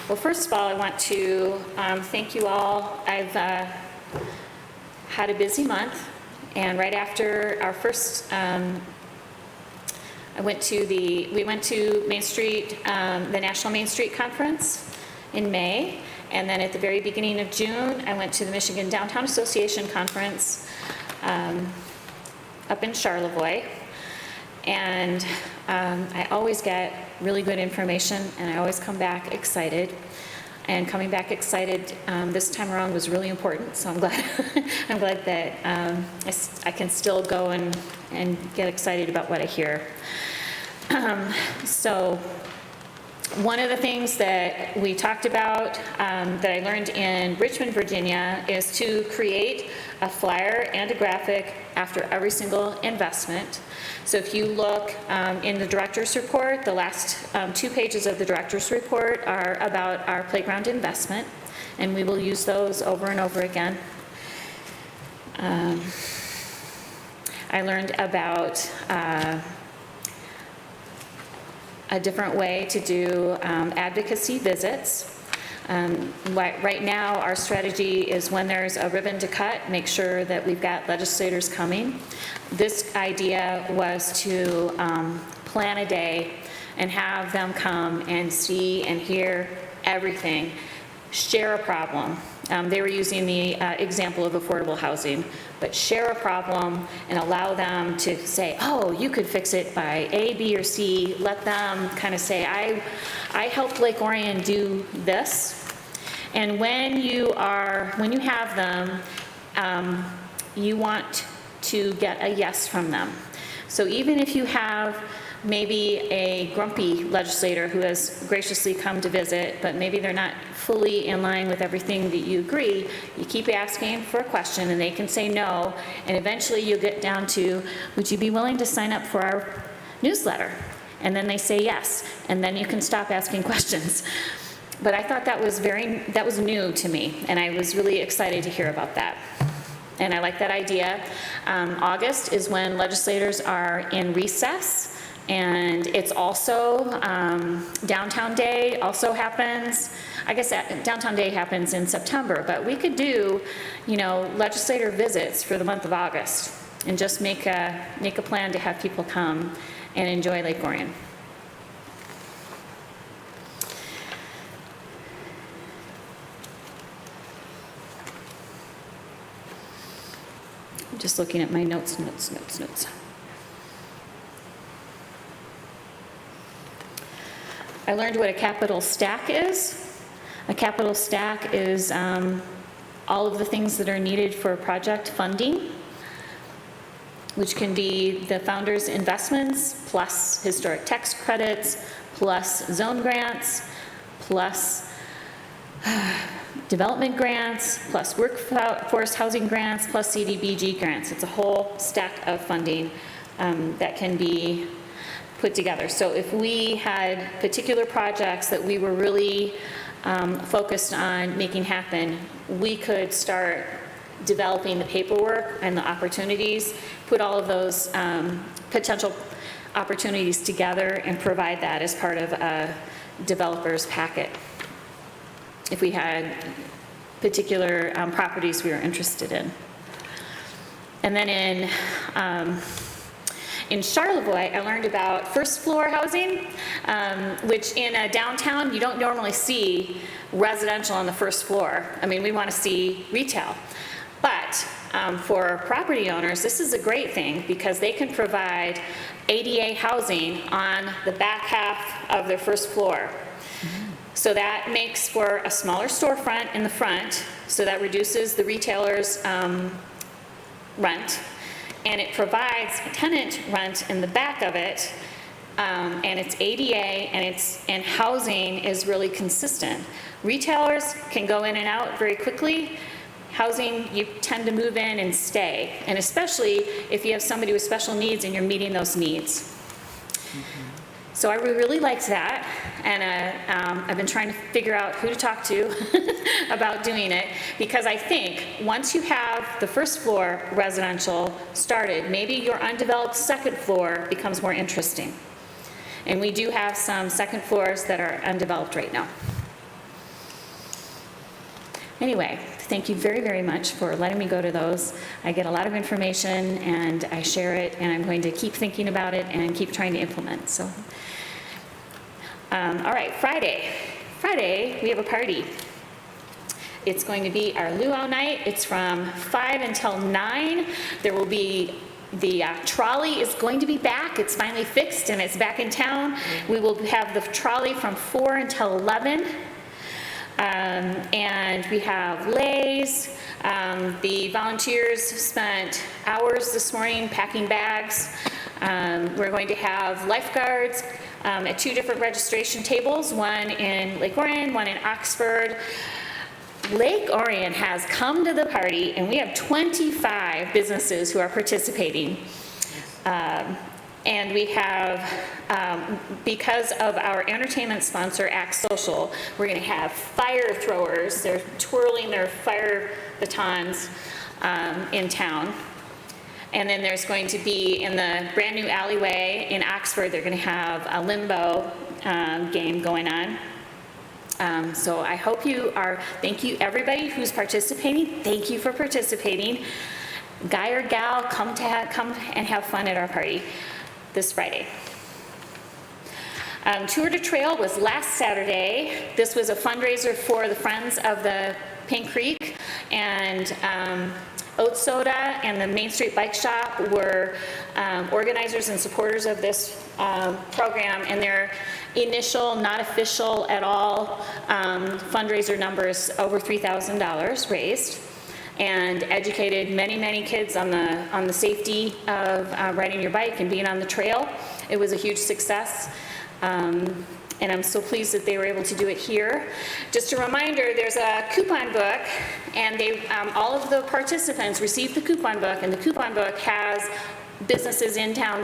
[SPEAKER 5] Well, first of all, I want to thank you all. I've had a busy month, and right after our first, we went to Main Street, the National Main Street Conference in May, and then at the very beginning of June, I went to the Michigan Downtown Association Conference up in Charlevoix. And I always get really good information, and I always come back excited. And coming back excited this time around was really important, so I'm glad, I'm glad that I can still go and get excited about what I hear. So one of the things that we talked about that I learned in Richmond, Virginia, is to create a flyer and a graphic after every single investment. So if you look in the director's report, the last 2 pages of the director's report are about our playground investment, and we will use those over and over again. I learned about a different way to do advocacy visits. Right now, our strategy is when there's a ribbon to cut, make sure that we've got legislators coming. This idea was to plan a day and have them come and see and hear everything, share a problem. They were using the example of affordable housing, but share a problem and allow them to say, oh, you could fix it by A, B, or C. Let them kind of say, I helped Lake Orion do this. And when you have them, you want to get a yes from them. So even if you have maybe a grumpy legislator who has graciously come to visit, but maybe they're not fully in line with everything that you agree, you keep asking for a question and they can say no, and eventually you'll get down to, would you be willing to sign up for our newsletter? And then they say yes, and then you can stop asking questions. But I thought that was new to me, and I was really excited to hear about that. And I like that idea. August is when legislators are in recess, and it's also, Downtown Day also happens. I guess Downtown Day happens in September, but we could do, legislator visits for the month of August and just make a plan to have people come and enjoy Lake Orion. I'm just looking at my notes. I learned what a capital stack is. A capital stack is all of the things that are needed for project funding, which can be the founder's investments, plus historic tax credits, plus zone grants, plus development grants, plus workforce housing grants, plus CDBG grants. It's a whole stack of funding that can be put together. So if we had particular projects that we were really focused on making happen, we could start developing the paperwork and the opportunities, put all of those potential opportunities together and provide that as part of a developer's packet if we had particular properties we were interested in. And then in Charlevoix, I learned about first floor housing, which in a downtown, you don't normally see residential on the first floor. I mean, we want to see retail. But for property owners, this is a great thing because they can provide ADA housing on the back half of their first floor. So that makes for a smaller storefront in the front, so that reduces the retailer's rent, and it provides tenant rent in the back of it, and it's ADA, and housing is really consistent. Retailers can go in and out very quickly. housing, you tend to move in and stay, and especially if you have somebody with special needs and you're meeting those needs. So I really liked that, and I've been trying to figure out who to talk to about doing it, because I think once you have the first floor residential started, maybe your undeveloped second floor becomes more interesting. And we do have some second floors that are undeveloped right now. Anyway, thank you very, very much for letting me go to those. I get a lot of information and I share it, and I'm going to keep thinking about it and keep trying to implement, so. All right, Friday. Friday, we have a party. It's going to be our luau night. It's from 5 until 9. There will be, the trolley is going to be back. It's finally fixed and it's back in town. We will have the trolley from 4 until 11. And we have lays. The volunteers spent hours this morning packing bags. We're going to have lifeguards at 2 different registration tables, one in Lake Orion, one in Oxford. Lake Orion has come to the party, and we have 25 businesses who are participating. And we have, because of our entertainment sponsor, Act Social, we're going to have fire throwers. They're twirling their fire batons in town. And then there's going to be, in the brand-new alleyway in Oxford, they're going to have a limbo game going on. So I hope you are, thank you everybody who's participating. Thank you for participating. Guy or gal, come and have fun at our party this Friday. Tour de Trail was last Saturday. This was a fundraiser for the Friends of the Pink Creek, and Oat Soda and the Main Street Bike Shop were organizers and supporters of this program, and their initial, not official at all, fundraiser numbers over $3,000 raised, and educated many kids on the safety of riding your bike and being on the trail. It was a huge success. And I'm so pleased that they were able to do it here. Just a reminder, there's a coupon book, and all of the participants received the coupon book, and the coupon book has businesses in town,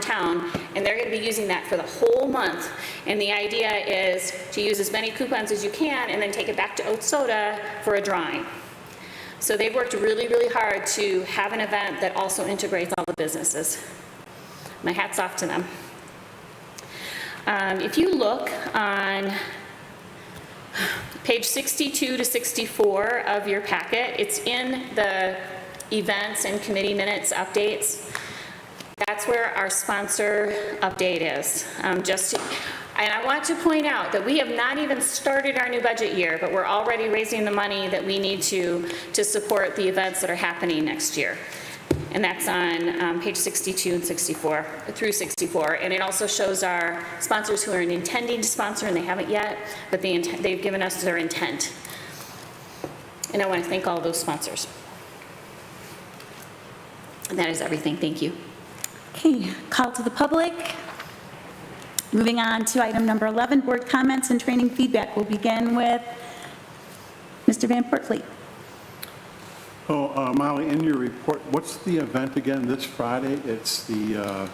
[SPEAKER 5] and they're going to be using that for the whole month. And the idea is to use as many coupons as you can and then take it back to Oat Soda for a drawing. So they've worked really hard to have an event that also integrates all the businesses. My hat's off to them. If you look on page 62 to 64 of your packet, it's in the events and committee minutes updates. That's where our sponsor update is. And I want to point out that we have not even started our new budget year, but we're already raising the money that we need to support the events that are happening next year. And that's on page 62 and 64, through 64. And it also shows our sponsors who are intending to sponsor, and they haven't yet, but they've given us their intent. And I want to thank all those sponsors. And that is everything. Thank you.
[SPEAKER 3] Okay, call to the public. Moving on to item number 11, board comments and training feedback. We'll begin with Mr. Van Portfleet.
[SPEAKER 1] Oh, Molly, in your report, what's the event again this Friday? It's the,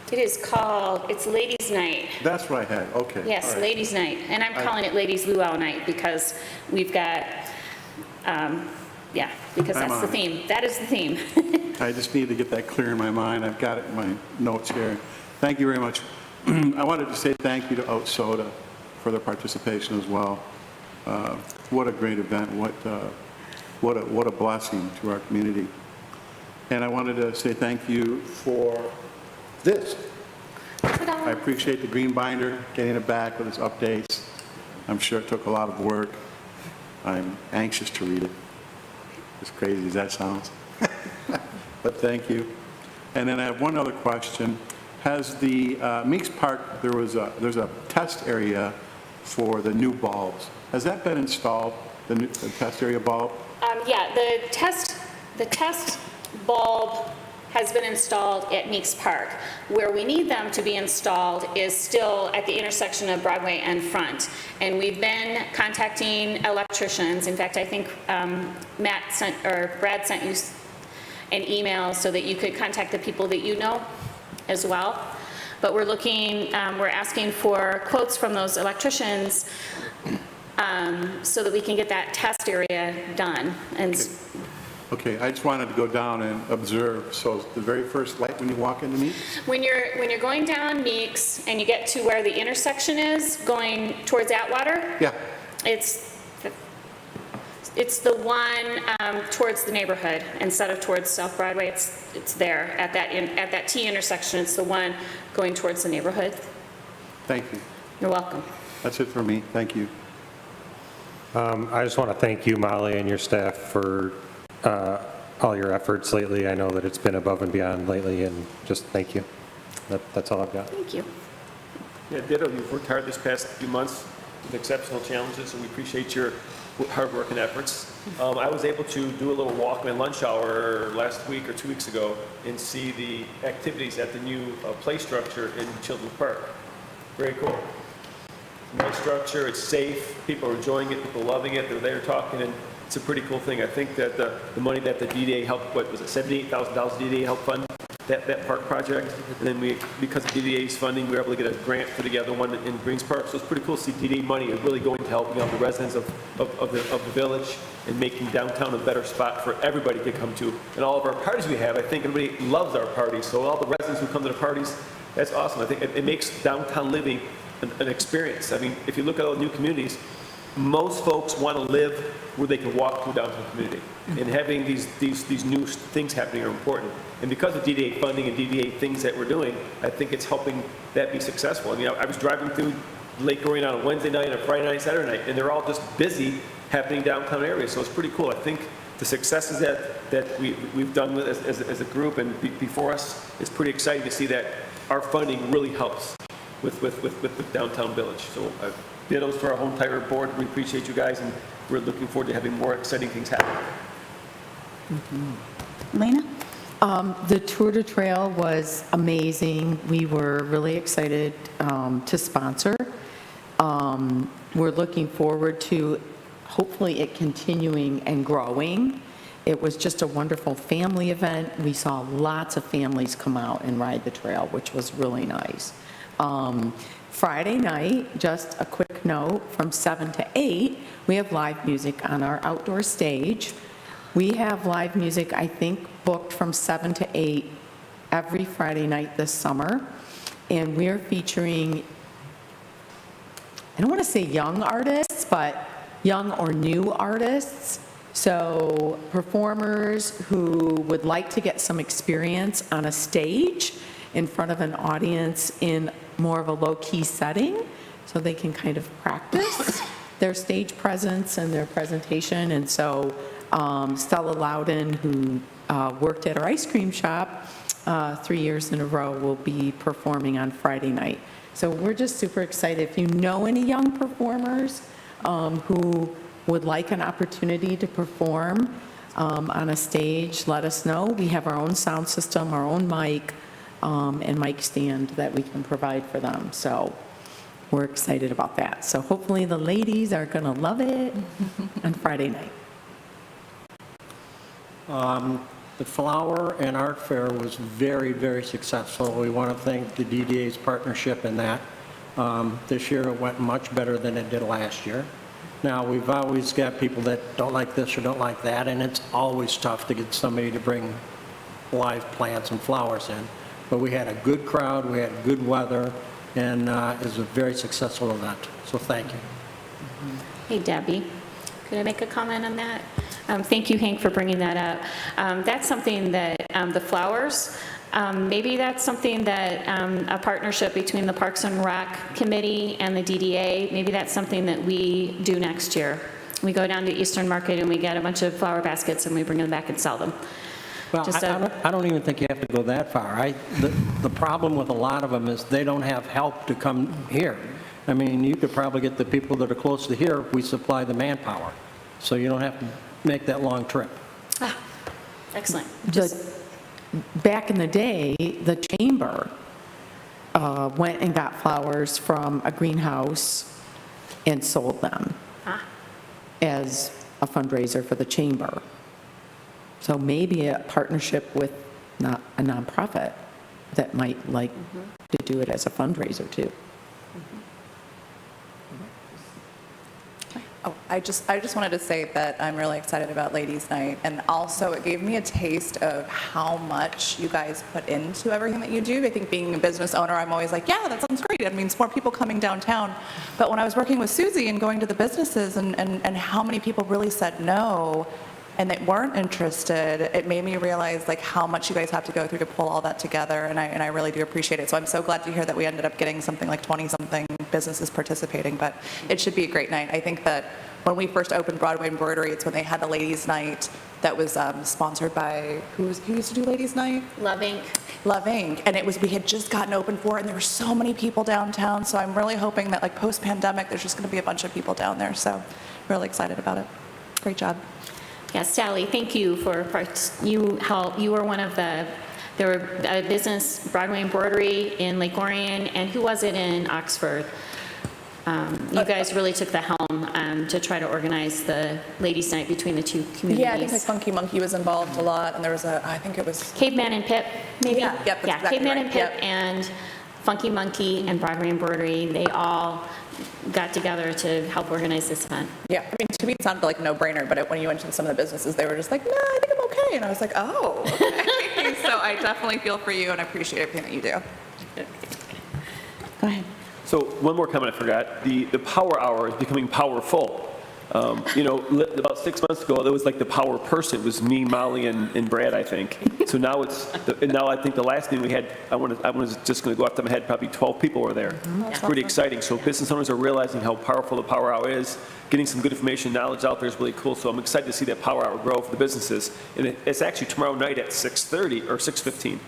[SPEAKER 5] It is called, it's Ladies' Night.
[SPEAKER 1] that's what I had, okay.
[SPEAKER 5] Yes,
[SPEAKER 1] all right.
[SPEAKER 5] Ladies' Night. And I'm calling it Ladies' Luau Night because we've got, because
[SPEAKER 1] I'm
[SPEAKER 5] that's the
[SPEAKER 1] on.
[SPEAKER 5] theme. That is the theme.
[SPEAKER 1] I just need to get that clear in my mind. I've got it in my notes here. Thank you very much. I wanted to say thank you to Oat Soda for their participation as well. What a great event. What a blessing to our community. And I wanted to say thank you for this. I appreciate the green binder, getting it back with its updates. I'm sure it took a lot of work. I'm anxious to read it, as crazy as that sounds. But thank you. And then I have one other question. Has the Meeks Park, there's a test area for the new bulbs. Has that been installed, the test area bulb?
[SPEAKER 5] Yeah, the test bulb has been installed at Meeks Park. Where we need them to be installed is still at the intersection of Broadway and Front. And we've been contacting electricians. In fact, I think Brad sent you an email so that you could contact the people that you know as well. But we're asking for quotes from those electricians so that we can get that test area done. And
[SPEAKER 1] Okay, I just wanted to go down and observe. So the very first light when you walk into Meeks?
[SPEAKER 5] when you're going down Meeks and you get to where the intersection is, going towards Atwater,
[SPEAKER 1] Yeah,
[SPEAKER 5] it's the one towards the neighborhood instead of towards South Broadway. It's there at that T intersection. It's the one going towards the neighborhood.
[SPEAKER 1] thank you.
[SPEAKER 5] You're welcome.
[SPEAKER 1] That's it for me. Thank you.
[SPEAKER 8] I just want to thank you, Molly, and your staff for all your efforts lately. I know that it's been above and beyond lately, and just thank you. That's all I've got.
[SPEAKER 5] Thank you.
[SPEAKER 7] Yeah, ditto, you've worked hard this past few months with exceptional challenges, and we appreciate your hard work and efforts. I was able to do a little walk in lunch hour last week or 2 weeks ago and see the activities at the new play structure in Children's Park. Very cool. Nice structure, it's safe, people are enjoying it, people are loving it, they're there talking, and it's a pretty cool thing. I think that the money that the DDA helped, what was it, $78,000 DDA helped fund that park project, and then because of DDA's funding, we were able to get a grant for the other one in Greens Park, so it's pretty cool to see DDA money really going to helping out the residents of the village and making downtown a better spot for everybody to come to. And all of our parties we have, I think everybody loves our parties, so all the residents who come to the parties, that's awesome. I think it makes downtown living an experience. I mean, if you look at all the new communities, most folks want to live where they can walk through downtown community. And having these new things happening are important. And because of DDA funding and DDA things that we're doing, I think it's helping that be successful. I mean, I was driving through Lake Orion on a Wednesday night, and a Friday night, Saturday night, and they're all just busy happening downtown areas. So it's pretty cool. I think the successes that we've done with as a group and before us, it's pretty exciting to see that our funding really helps with the downtown village. So dittos for our whole entire board. We appreciate you guys, and we're looking forward to having more exciting things happen.
[SPEAKER 3] Elena?
[SPEAKER 2] The Tour de Trail was amazing. We were really excited to sponsor. We're looking forward to hopefully it continuing and growing. It was just a wonderful family event. We saw lots of families come out and ride the trail, which was really nice. Friday night, just a quick note, from 7 to 8, we have live music on our outdoor stage. We have live music, I think, booked from 7 to 8 every Friday night this summer. And we're featuring, I don't want to say young artists, but young or new artists. So performers who would like to get some experience on a stage in front of an audience in more of a low-key setting, so they can kind of practice their stage presence and their presentation. And so Stella Loudon, who worked at our ice cream shop 3 years in a row, will be performing on Friday night. So we're just super excited. If you know any young performers who would like an opportunity to perform on a stage, let us know. We have our own sound system, our own mic, and mic stand that we can provide for them. So we're excited about that. So hopefully the ladies are going to love it on Friday night.
[SPEAKER 4] The Flower and Art Fair was very, very successful. We want to thank the DDA's partnership in that. This year it went much better than it did last year. Now, we've always got people that don't like this or don't like that, and it's always tough to get somebody to bring live plants and flowers in. But we had a good crowd, we had good weather, and it was a very successful event. So thank you.
[SPEAKER 5] Hey, Debbie, could I make a comment on that? Thank you, Hank, for bringing that up. That's something that the flowers, maybe that's something that a partnership between the Parks and Rec Committee and the DDA, maybe that's something that we do next year. We go down to Eastern Market and we get a bunch of flower baskets and we bring them back and sell them.
[SPEAKER 4] Well, I don't even think you have to go that far. The problem with a lot of them is they don't have help to come here. I mean, you could probably get the people that are close to here if we supply the manpower. So you don't have to make that long trip.
[SPEAKER 5] Excellent.
[SPEAKER 2] back in the day, the chamber went and got flowers from a greenhouse and sold them as a fundraiser for the chamber. So maybe a partnership with not a nonprofit that might like to do it as a fundraiser too.
[SPEAKER 9] Oh, I just wanted to say that I'm really excited about Ladies' Night, and also it gave me a taste of how much you guys put into everything that you do. I think being a business owner, I'm always like, yeah, that sounds great. It means more people coming downtown. But when I was working with Susie and going to the businesses and how many people really said no and they weren't interested, it made me realize like how much you guys have to go through to pull all that together, and I really do appreciate it. So I'm so glad to hear that we ended up getting something like 20-something businesses participating, but it should be a great night. I think that when we first opened Broadway Embroidery, it's when they had the Ladies' Night that was sponsored by, who used to do Ladies' Night?
[SPEAKER 5] Love Inc.
[SPEAKER 9] Love Inc. And we had just gotten open for it, and there were so many people downtown, so I'm really hoping that like post-pandemic, there's just going to be a bunch of people down there, so really excited about it. Great job.
[SPEAKER 5] Yes, Sally, thank you for you were one of there were a business, Broadway Embroidery in Lake Orion, and who was it in Oxford? You guys really took the helm to try to organize the Ladies' Night between the two communities.
[SPEAKER 9] Yeah, I think like Funky Monkey was involved a lot, and there was I think it was...
[SPEAKER 5] Caveman and Pip, maybe?
[SPEAKER 9] Yeah, yep, that's exactly
[SPEAKER 5] Caveman
[SPEAKER 9] right.
[SPEAKER 5] and Pip
[SPEAKER 9] Yep.
[SPEAKER 5] and Funky Monkey and Broadway Embroidery, they all got together to help organize this event.
[SPEAKER 9] Yeah, I mean, to me, it sounded like no-brainer, but when you went to some of the businesses, they were just like, no, I think I'm okay. And I was like, oh, okay. So I definitely feel for you, and I appreciate everything that you do.
[SPEAKER 3] Go ahead.
[SPEAKER 7] So one more comment I forgot. The power hour is becoming powerful. About 6 months ago, there was like the power person. It was me, Molly, and Brad, I think. So now now I think the last meeting we had, I was just going to go off the top of my head, probably 12 people were there. It's pretty exciting. So business owners are realizing how powerful the power hour is. Getting some good information, knowledge out there is really cool. So I'm excited to see that power hour grow for the businesses. And it's actually tomorrow night at 6:30 or 6:15.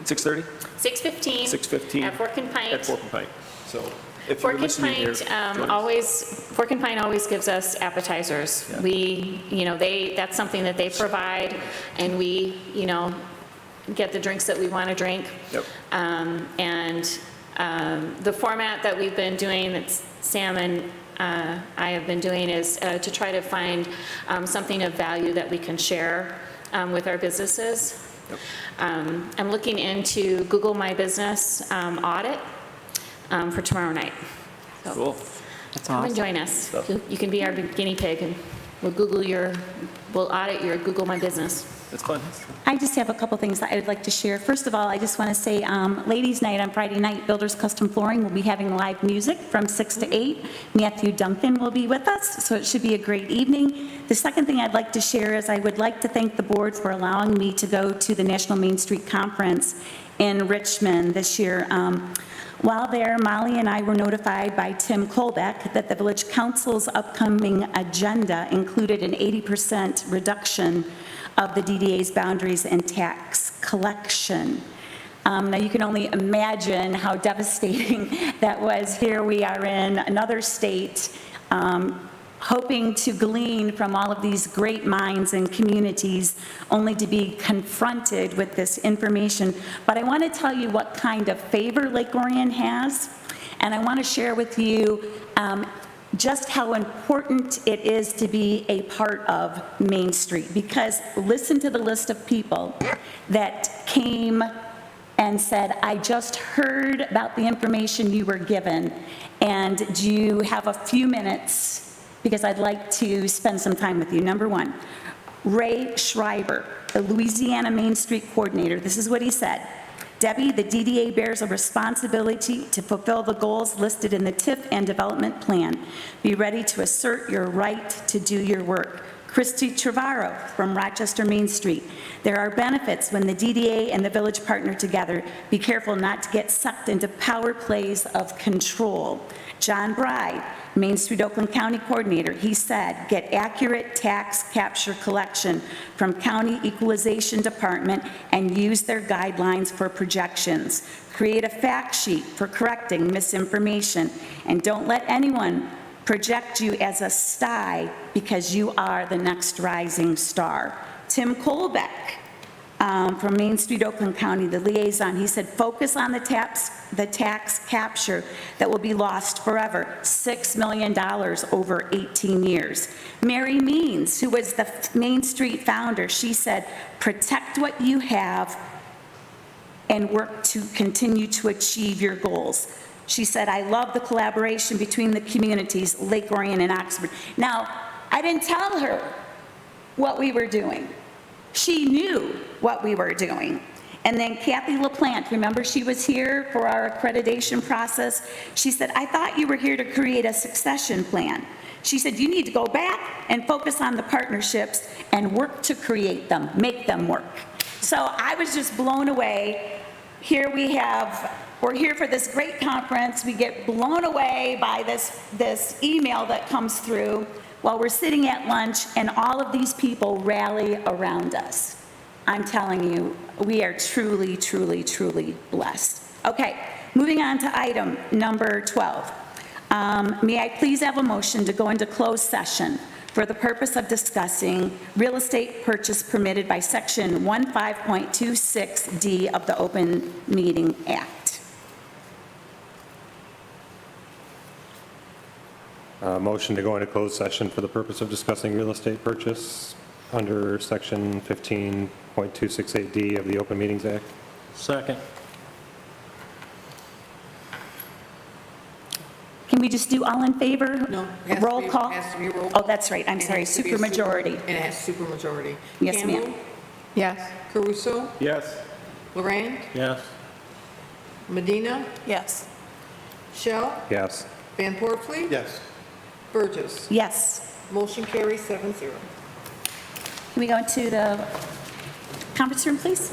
[SPEAKER 7] 6:30?
[SPEAKER 5] 6:15.
[SPEAKER 7] 6:15.
[SPEAKER 5] At Fork and Pint.
[SPEAKER 7] At Fork and Pint. So if you're
[SPEAKER 5] Fork and
[SPEAKER 7] listening here,
[SPEAKER 5] Pint Fork and Pint always gives us appetizers.
[SPEAKER 7] Yeah.
[SPEAKER 5] That's something that they provide, and we, get the drinks that we want to drink.
[SPEAKER 7] Yep.
[SPEAKER 5] The format that we've been doing, that Sam and I have been doing, is to try to find something of value that we can share with our businesses.
[SPEAKER 7] Yep.
[SPEAKER 5] I'm looking into Google My Business audit for tomorrow night. So
[SPEAKER 7] Cool.
[SPEAKER 2] That's
[SPEAKER 5] come and
[SPEAKER 2] awesome.
[SPEAKER 5] join us. You can be our guinea pig, and we'll audit your Google My Business.
[SPEAKER 7] That's fun.
[SPEAKER 3] I just have a couple things that I would like to share. First of all, I just want to say, Ladies' Night on Friday night, Builders Custom Flooring will be having live music from 6 to 8. Matthew Duncan will be with us, so it should be a great evening. The second thing I'd like to share is I would like to thank the board for allowing me to go to the National Main Street Conference in Richmond this year. While there, Molly and I were notified by Tim Colbeck that the Village Council's upcoming agenda included an 80% reduction of the DDA's boundaries and tax collection. Now, you can only imagine how devastating that was. Here we are in another state, hoping to glean from all of these great minds and communities, only to be confronted with this information. But I want to tell you what kind of favor Lake Orion has, and I want to share with you just how important it is to be a part of Main Street. Because listen to the list of people that came and said, I just heard about the information you were given, and do you have a few minutes, because I'd like to spend some time with you. Number one, Ray Schreiber, the Louisiana Main Street Coordinator. This is what he said. Debbie, the DDA bears a responsibility to fulfill the goals listed in the TIF and development plan. Be ready to assert your right to do your work. Christy Trevorrow from Rochester Main Street. There are benefits when the DDA and the village partner together. Be careful not to get sucked into power plays of control. John Bride, Main Street Oakland County Coordinator, he said, get accurate tax capture collection from County Equalization Department and use their guidelines for projections. Create a fact sheet for correcting misinformation, and don't let anyone project you as a sty because you are the next rising star. Tim Colbeck, from Main Street, Oakland County, the liaison. He said, focus on the tax capture that will be lost forever, $6 million over 18 years. Mary Means, who was the Main Street founder, she said, protect what you have and work to continue to achieve your goals. She said, I love the collaboration between the communities, Lake Orion and Oxford. Now, I didn't tell her what we were doing. She knew what we were doing. And then Kathy LaPlante, remember she was here for our accreditation process? She said, I thought you were here to create a succession plan. She said, you need to go back and focus on the partnerships and work to create them, make them work. So I was just blown away. Here we're here for this great conference. We get blown away by this email that comes through while we're sitting at lunch, and all of these people rally around us. I'm telling you, we are truly, truly, truly blessed. Okay, moving on to item number 12. May I please have a motion to go into closed session for the purpose of discussing real estate purchase permitted by Section 15.26D of the Open Meeting Act?
[SPEAKER 8] Motion to go into closed session for the purpose of discussing real estate purchase under Section 15.268D of the Open Meetings Act.
[SPEAKER 4] Second.
[SPEAKER 3] Can we just do all in favor?
[SPEAKER 6] No. it has to
[SPEAKER 3] Roll
[SPEAKER 6] be-
[SPEAKER 3] call?
[SPEAKER 6] Has to be a roll
[SPEAKER 3] Oh,
[SPEAKER 6] call.
[SPEAKER 3] that's right, I'm
[SPEAKER 6] It
[SPEAKER 3] sorry,
[SPEAKER 6] has to be a
[SPEAKER 3] supermajority.
[SPEAKER 6] And it has supermajority.
[SPEAKER 3] Yes, ma'am.
[SPEAKER 6] Campbell,
[SPEAKER 2] Yes.
[SPEAKER 6] Caruso,
[SPEAKER 7] Yes.
[SPEAKER 6] Lorraine,
[SPEAKER 4] Yes.
[SPEAKER 6] Medina,
[SPEAKER 9] Yes.
[SPEAKER 6] Shell,
[SPEAKER 8] Yes.
[SPEAKER 6] Van Poortvliet,
[SPEAKER 1] Yes.
[SPEAKER 6] Burgess.
[SPEAKER 3] Yes.
[SPEAKER 6] Motion carries 7-0.
[SPEAKER 3] Can we go into the conference room, please?